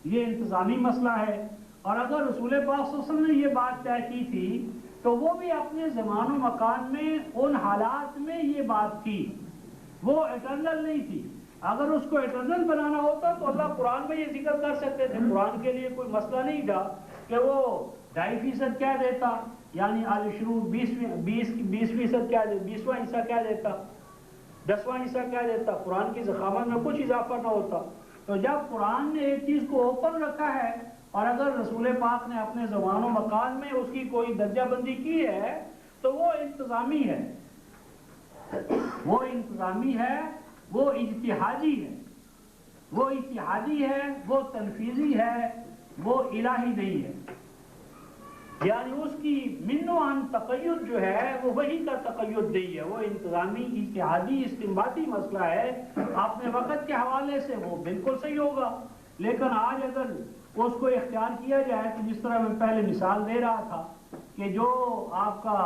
یہ انتظامی مسئلہ ہے. اور اگر رسول پاک صلی اللہ علیہ وسلم نے یہ بات طے کی تھی تو وہ بھی اپنے زمان و مکان میں ان حالات میں یہ بات تھی، وہ اٹرنل نہیں تھی. اگر اس کو ایٹرنل بنانا ہوتا تو اللہ قرآن میں یہ ذکر کر سکتے تھے. قرآن کے لیے کوئی مسئلہ نہیں تھا کہ وہ 2.5% کیا دیتا, یعنی آل شروع 20% کیا دیتا, 20واں حصہ کیا دیتا, 10واں حصہ کیا دیتا. قرآن کی ضخامت میں کچھ اضافہ نہ ہوتا. تو جب قرآن نے ایک چیز کو اوپن رکھا ہے اور اگر رسول پاک نے اپنے زبان و مکان میں اس کی کوئی درجہ بندی کی ہے تو وہ انتظامی ہے, وہ انتظامی ہے, وہ اجتہادی ہے, وہ اجتہادی ہے, وہ تنفیذی ہے, وہ الہی نہیں ہے. یعنی اس کی من و عن تقید جو ہے وہ وہی کا تقید نہیں ہے, وہ انتظامی اجتہادی استنباطی مسئلہ ہے. اپنے وقت کے حوالے سے وہ بالکل صحیح ہوگا, لیکن آج اگر اس کو اختیار کیا جائے تو جس طرح میں پہلے مثال دے رہا تھا کہ جو آپ کا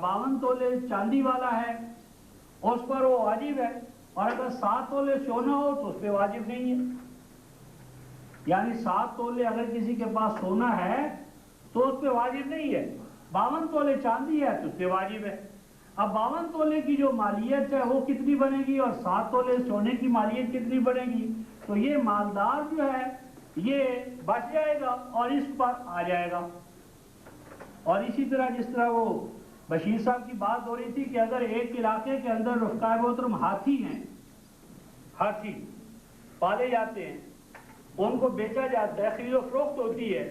52 تولے چاندی والا ہے اس پر وہ واجب ہے, اور اگر 7 تولے سونا ہو تو اس پہ واجب نہیں ہے. یعنی 7 تولے اگر کسی کے پاس سونا ہے تو اس پہ واجب نہیں ہے, 52 تولے چاندی ہے تو اس پہ واجب ہے. اب 52 تولے کی جو مالیت ہے وہ کتنی بنے گی اور 7 تولے سونے کی مالیت کتنی بنے گی؟ تو یہ مالدار جو ہے یہ بچ جائے گا اور اس پر آ جائے گا. اور اسی طرح جس طرح وہ بشیر صاحب کی بات ہو رہی تھی کہ اگر ایک علاقے کے اندر رفقائے محترم ہاتھی ہیں, ہاتھی پالے جاتے ہیں, ان کو بیچا جاتا ہے, خرید و فروخت ہوتی ہے,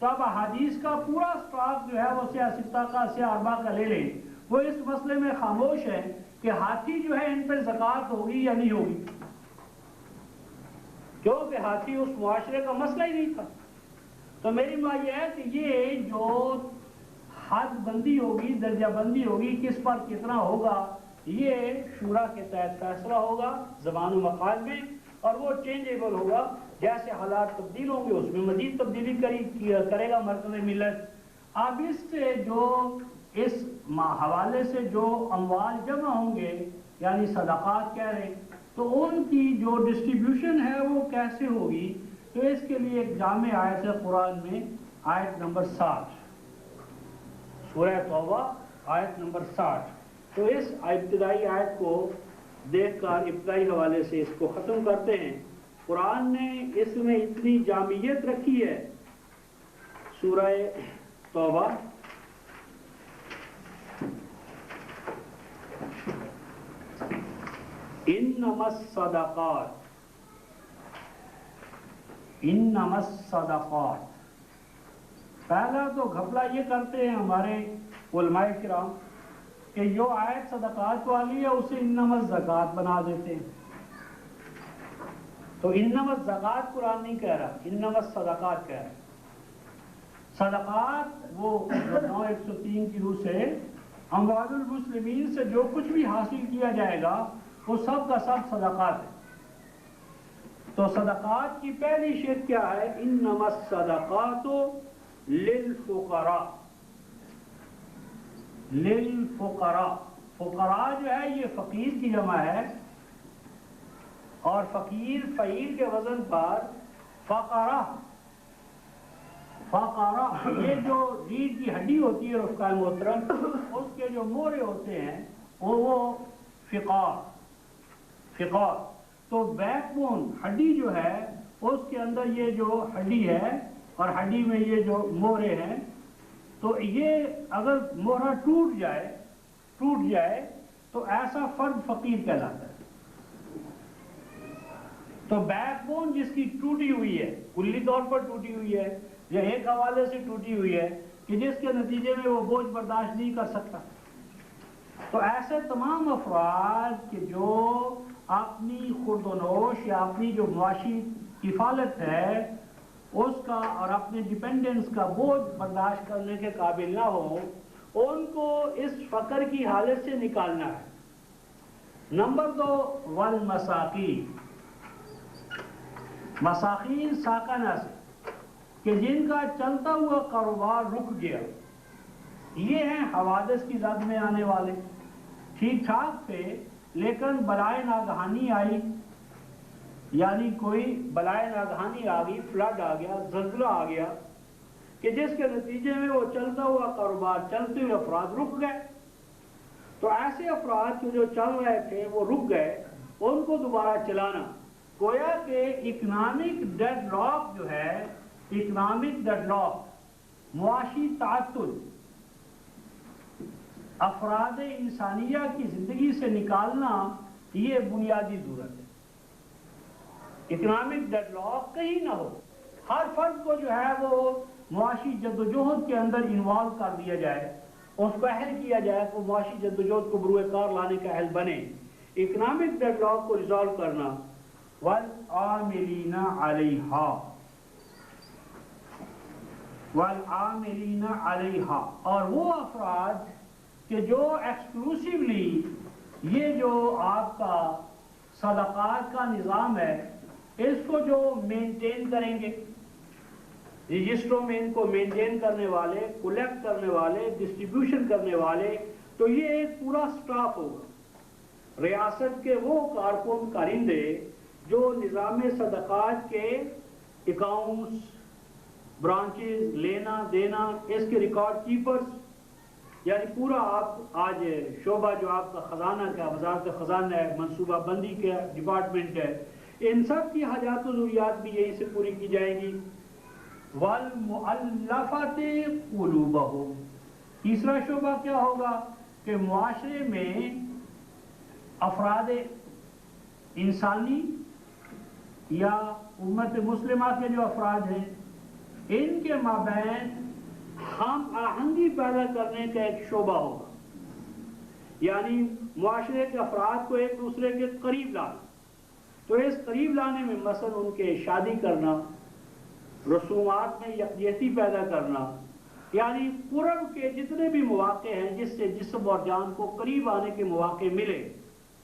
تو اب حدیث کا پورا سٹاک جو ہے وہ سیاستہ کا سیاربا کا لے لیں, وہ اس مسئلے میں خاموش ہے کہ ہاتھی جو ہے ان پر زکوٰۃ ہوگی یا نہیں ہوگی, کیونکہ ہاتھی اس معاشرے کا مسئلہ ہی نہیں تھا. تو میری بات یہ ہے کہ یہ جو حد بندی ہوگی, درجہ بندی ہوگی, کس پر کتنا ہوگا, یہ شورا کے تحت فیصلہ ہوگا زبان و مقال میں, اور وہ چینجیبل ہوگا. جیسے حالات تبدیل ہوں گے اس میں مزید تبدیلی کرے گا مرکز ملت. اب اس سے جو اس حوالے سے جو اموال جمع ہوں گے, یعنی صدقات کہہ رہے, تو ان کی جو ڈسٹریبیوشن ہے وہ کیسے ہوگی؟ تو اس کے لیے ایک جامع آیت ہے قرآن میں, آیت نمبر 60, سورہ توبہ آیت نمبر 60. تو اس ابتدائی آیت کو دیکھ کر ابتدائی حوالے سے اس کو ختم کرتے ہیں. قرآن نے اس میں اتنی جامعیت رکھی ہے. سورہ توبہ انما الصدقات, انما الصدقات. پہلا تو گھپلا یہ کرتے ہیں ہمارے علماء کرام کہ جو آیت صدقات والی ہے اسے انما الزکات بنا دیتے ہیں. تو انما الزکات قرآن نہیں کہہ رہا, انما الصدقات کہہ رہا. صدقات وہ 103 کی روح سے اموال المسلمین سے جو کچھ بھی حاصل کیا جائے گا وہ سب کا سب صدقات ہے. تو صدقات کی پہلی شرط کیا ہے؟ انما الصدقات للفقراء, للفقراء. فقراء جو ہے یہ فقیر کی جمع ہے, اور فقیر فعیل کے وزن پر فقرہ, فقرہ. یہ جو ریڑھ کی ہڈی ہوتی ہے رفقائے محترم, اس کے جو مورے ہوتے ہیں وہ فقار, فقار. تو بیک بون ہڈی جو ہے اس کے اندر یہ جو ہڈی ہے اور ہڈی میں یہ جو مورے ہیں, تو یہ اگر مورا ٹوٹ جائے تو ایسا فرد فقیر کہلاتا ہے. تو بیک بون جس کی ٹوٹی ہوئی ہے, کلی طور پر ٹوٹی ہوئی ہے یا ایک حوالے سے ٹوٹی ہوئی ہے کہ جس کے نتیجے میں وہ بوجھ برداشت نہیں کر سکتا, تو ایسے تمام افراد کہ جو اپنی خورد و نوش یا اپنی جو معاشی کفالت ہے اس کا اور اپنے ڈیپینڈنس کا بوجھ برداشت کرنے کے قابل نہ ہو, ان کو اس فقر کی حالت سے نکالنا ہے. نمبر 2 والمساکین, مساکین ساکنہ سے کہ جن کا چلتا ہوا کاروبار رک گیا. یہ ہیں حوادث کی زد میں آنے والے, ٹھیک ٹھاک تھے لیکن بلائے ناگہانی آئی, یعنی کوئی بلائے ناگہانی آ گئی, فلڈ آ گیا, زلزلہ آ گیا کہ جس کے نتیجے میں وہ چلتا ہوا کاروبار, چلتے ہوئے افراد رک گئے. تو ایسے افراد جو چل رہے تھے وہ رک گئے, ان کو دوبارہ چلانا. گویا کہ اکنامک ڈیڈ لاک جو ہے، اکنامک ڈیڈ لاک، معاشی تعطل، افراد انسانیہ کی زندگی سے نکالنا، یہ بنیادی ضرورت ہے. اکنامک ڈیڈ لاک کہیں نہ ہو، ہر فرد کو جو ہے وہ معاشی جدوجہد کے اندر انوالو کر دیا جائے، اس کو اہل کیا جائے کہ وہ معاشی جدوجہد کو بروئے کار لانے کا اہل بنے. اکنامک ڈیڈ لاک کو ریزالو کرنا. والعاملین علیہا، والعاملین علیہا، اور وہ افراد کہ جو ایکسکلوسیولی یہ جو آپ کا صدقات کا نظام ہے اس کو جو مینٹین کریں گے، رجسٹروں میں ان کو مینٹین کرنے والے، کولیکٹ کرنے والے، ڈسٹریبیوشن کرنے والے، تو یہ ایک پورا سٹاف ہوگا. ریاست کے وہ کارکن کارندے جو نظام صدقات کے اکاؤنٹس، برانچز، لینا دینا، اس کے ریکارڈ کیپرز، یعنی پورا آپ آج شعبہ جو آپ کا خزانہ کا، وزارت خزانہ ہے، منصوبہ بندی کا ڈپارٹمنٹ ہے، ان سب کی حاجات و ضروریات بھی یہیں سے پوری کی جائیں گی. وَالْمُؤَلَّفَةِ قُلُوبُهُمْ، تیسرا شعبہ کیا ہوگا کہ معاشرے میں افراد انسانی یا امت مسلمہ کے جو افراد ہیں ان کے مابین ہم آہنگی پیدا کرنے کا ایک شعبہ ہوگا. یعنی معاشرے کے افراد کو ایک دوسرے کے قریب لانا. تو اس قریب لانے میں مثلا ان کے شادی کرنا، رسومات میں یکجہتی پیدا کرنا، یعنی قرب کے جتنے بھی مواقع ہیں جس سے جسم اور جان کو قریب آنے کے مواقع ملے.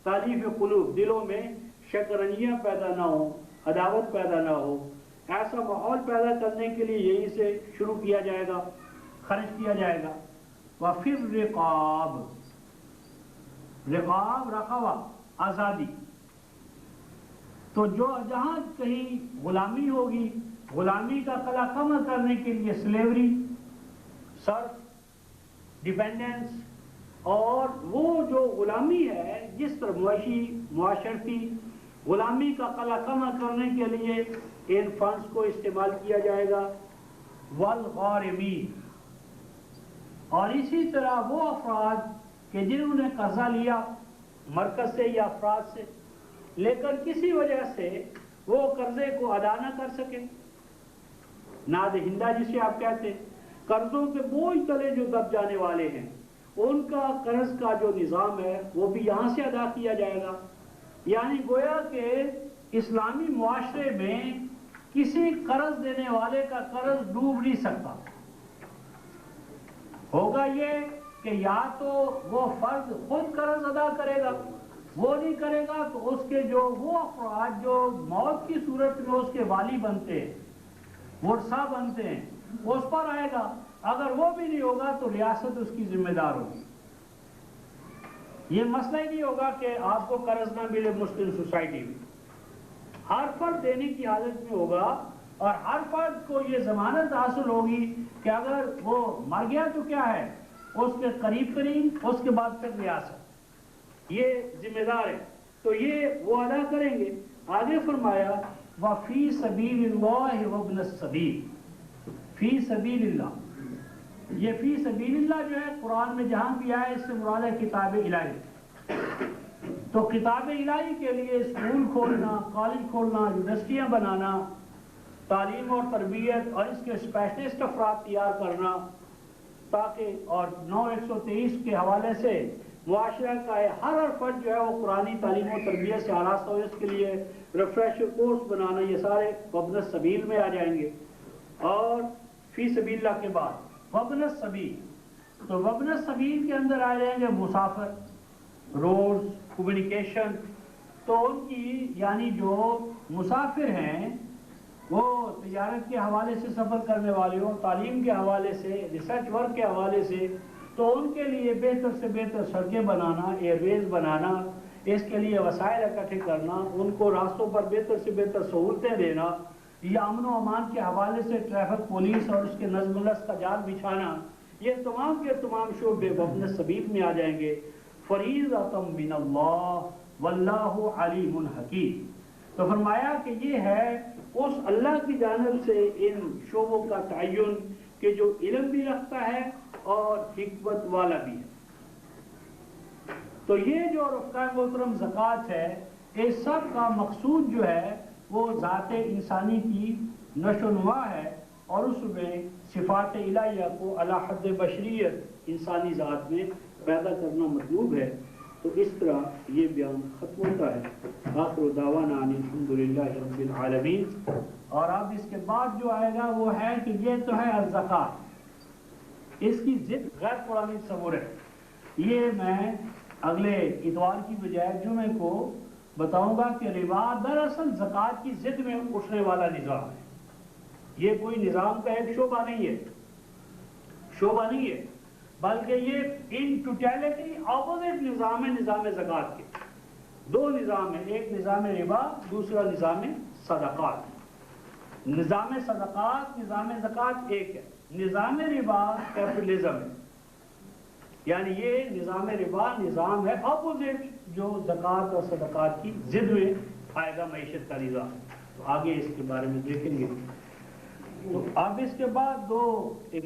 تالیف قلوب، دلوں میں شکنجیاں پیدا نہ ہوں، عداوت پیدا نہ ہو، ایسا ماحول پیدا کرنے کے لیے یہیں سے شروع کیا جائے گا، خرچ کیا جائے گا. وَفِي الرِّقَابِ، رقاب، رقبہ، آزادی. تو جو جہاں کہیں غلامی ہوگی، غلامی کا قلع کم کرنے کے لیے سلیوری، سرف، ڈیپینڈنس، اور وہ جو غلامی ہے جس طرح معاشرتی غلامی کا قلع کم کرنے کے لیے ان فنڈز کو استعمال کیا جائے گا. والغارمین، اور اسی طرح وہ افراد کہ جنہوں نے قرضہ لیا مرکز سے یا افراد سے، لیکن کسی وجہ سے وہ قرضے کو ادا نہ کر سکے، نادہندہ جسے آپ کہتے ہیں، قرضوں کے بوجھ تلے جو دب جانے والے ہیں، ان کا قرض کا جو نظام ہے وہ بھی یہاں سے ادا کیا جائے گا. یعنی گویا کہ اسلامی معاشرے میں کسی قرض دینے والے کا قرض ڈوب نہیں سکتا. ہوگا یہ کہ یا تو وہ فرد خود قرض ادا کرے گا، وہ نہیں کرے گا تو اس کے جو وہ افراد جو موت کی صورت میں اس کے والی بنتے ہیں، ورثہ بنتے ہیں، اس پر آئے گا. اگر وہ بھی نہیں ہوگا تو ریاست اس کی ذمہ دار ہوگی. یہ مسئلہ ہی نہیں ہوگا کہ آپ کو قرض نہ ملے مسلم سوسائٹی میں. ہر فرد دینے کی حالت میں ہوگا اور ہر فرد کو یہ ضمانت حاصل ہوگی کہ اگر وہ مر گیا تو کیا ہے، اس کے قریب قریب، اس کے بعد پھر ریاست یہ ذمہ دار ہے. تو یہ وہ ادا کریں گے. آگے فرمایا وَفِي سَبِيلِ اللَّهِ وَابْنَ السَّبِيلِ، فی سبیل اللہ. یہ فی سبیل اللہ جو ہے قرآن میں جہاں بھی آئے اس سے مراد ہے کتاب الہی. تو کتاب الہی کے لیے اسکول کھولنا، کالج کھولنا، یونیورسٹیاں بنانا، تعلیم اور تربیت اور اس کے اسپیشلسٹ افراد تیار کرنا، تاکہ اور 9/123 کے حوالے سے معاشرہ کا ہر فرد جو ہے وہ قرآنی تعلیم و تربیت سے آراستہ ہو، اس کے لیے ریفریشر کورس بنانا، یہ سارے وابن السبیل میں آ جائیں گے. اور فی سبیل اللہ کے بعد وابن السبیل، تو وابن السبیل کے اندر آ جائیں گے مسافر، روڈز، کمیونیکیشن. تو ان کی یعنی جو مسافر ہیں وہ تجارت کے حوالے سے سفر کرنے والے ہوں، تعلیم کے حوالے سے، ریسرچ ورک کے حوالے سے، تو ان کے لیے بہتر سے بہتر سڑکیں بنانا، ایئر ویز بنانا، اس کے لیے وسائل اکٹھے کرنا، ان کو راستوں پر بہتر سے بہتر سہولتیں دینا، یا امن و امان کے حوالے سے ٹریفک پولیس اور اس کے نظم و نسق کا جال بچھانا، یہ تمام کے تمام شعبے وابن السبیل میں آ جائیں گے. فریضۃ من اللہ، واللہ علیم حکیم. تو فرمایا کہ یہ ہے اس اللہ کی جانب سے ان شعبوں کا تعین کہ جو علم بھی رکھتا ہے اور حکمت والا بھی ہے. تو یہ جو رفقائے محترم زکوٰۃ ہے، اس سب کا مقصود جو ہے وہ ذات انسانی کی نشو و نما ہے، اور اس میں صفات الہیہ کو علی حد بشریت انسانی ذات میں پیدا کرنا مطلوب ہے. تو اس طرح یہ بیان ختم ہوتا ہے. آخر دعوانا ان الحمدللہ رب العالمین. اور اب اس کے بعد جو آئے گا وہ ہے کہ یہ تو ہے الزکوٰۃ، اس کی ضد غیر قرآنی تصور ہے. یہ میں اگلے اتوار کی بجائے جمعے کو بتاؤں گا کہ ربا دراصل زکوٰۃ کی ضد میں اٹھنے والا نظام ہے. یہ کوئی نظام کا ایک شعبہ نہیں ہے، بلکہ یہ ان ٹوٹیلٹی اپوزٹ نظام ہے نظام زکوٰۃ کے. دو نظام ہیں، ایک نظام ربا، دوسرا نظام صدقات. نظام صدقات، نظام زکوٰۃ ایک ہے. نظام ربا کیپٹلزم ہے، یعنی یہ نظام ربا نظام ہے اپوزٹ جو زکوٰۃ اور صدقات کی ضد میں آئے گا، معیشت کا نظام. تو آگے اس کے بارے میں دیکھیں گے. تو اب اس کے بعد ایک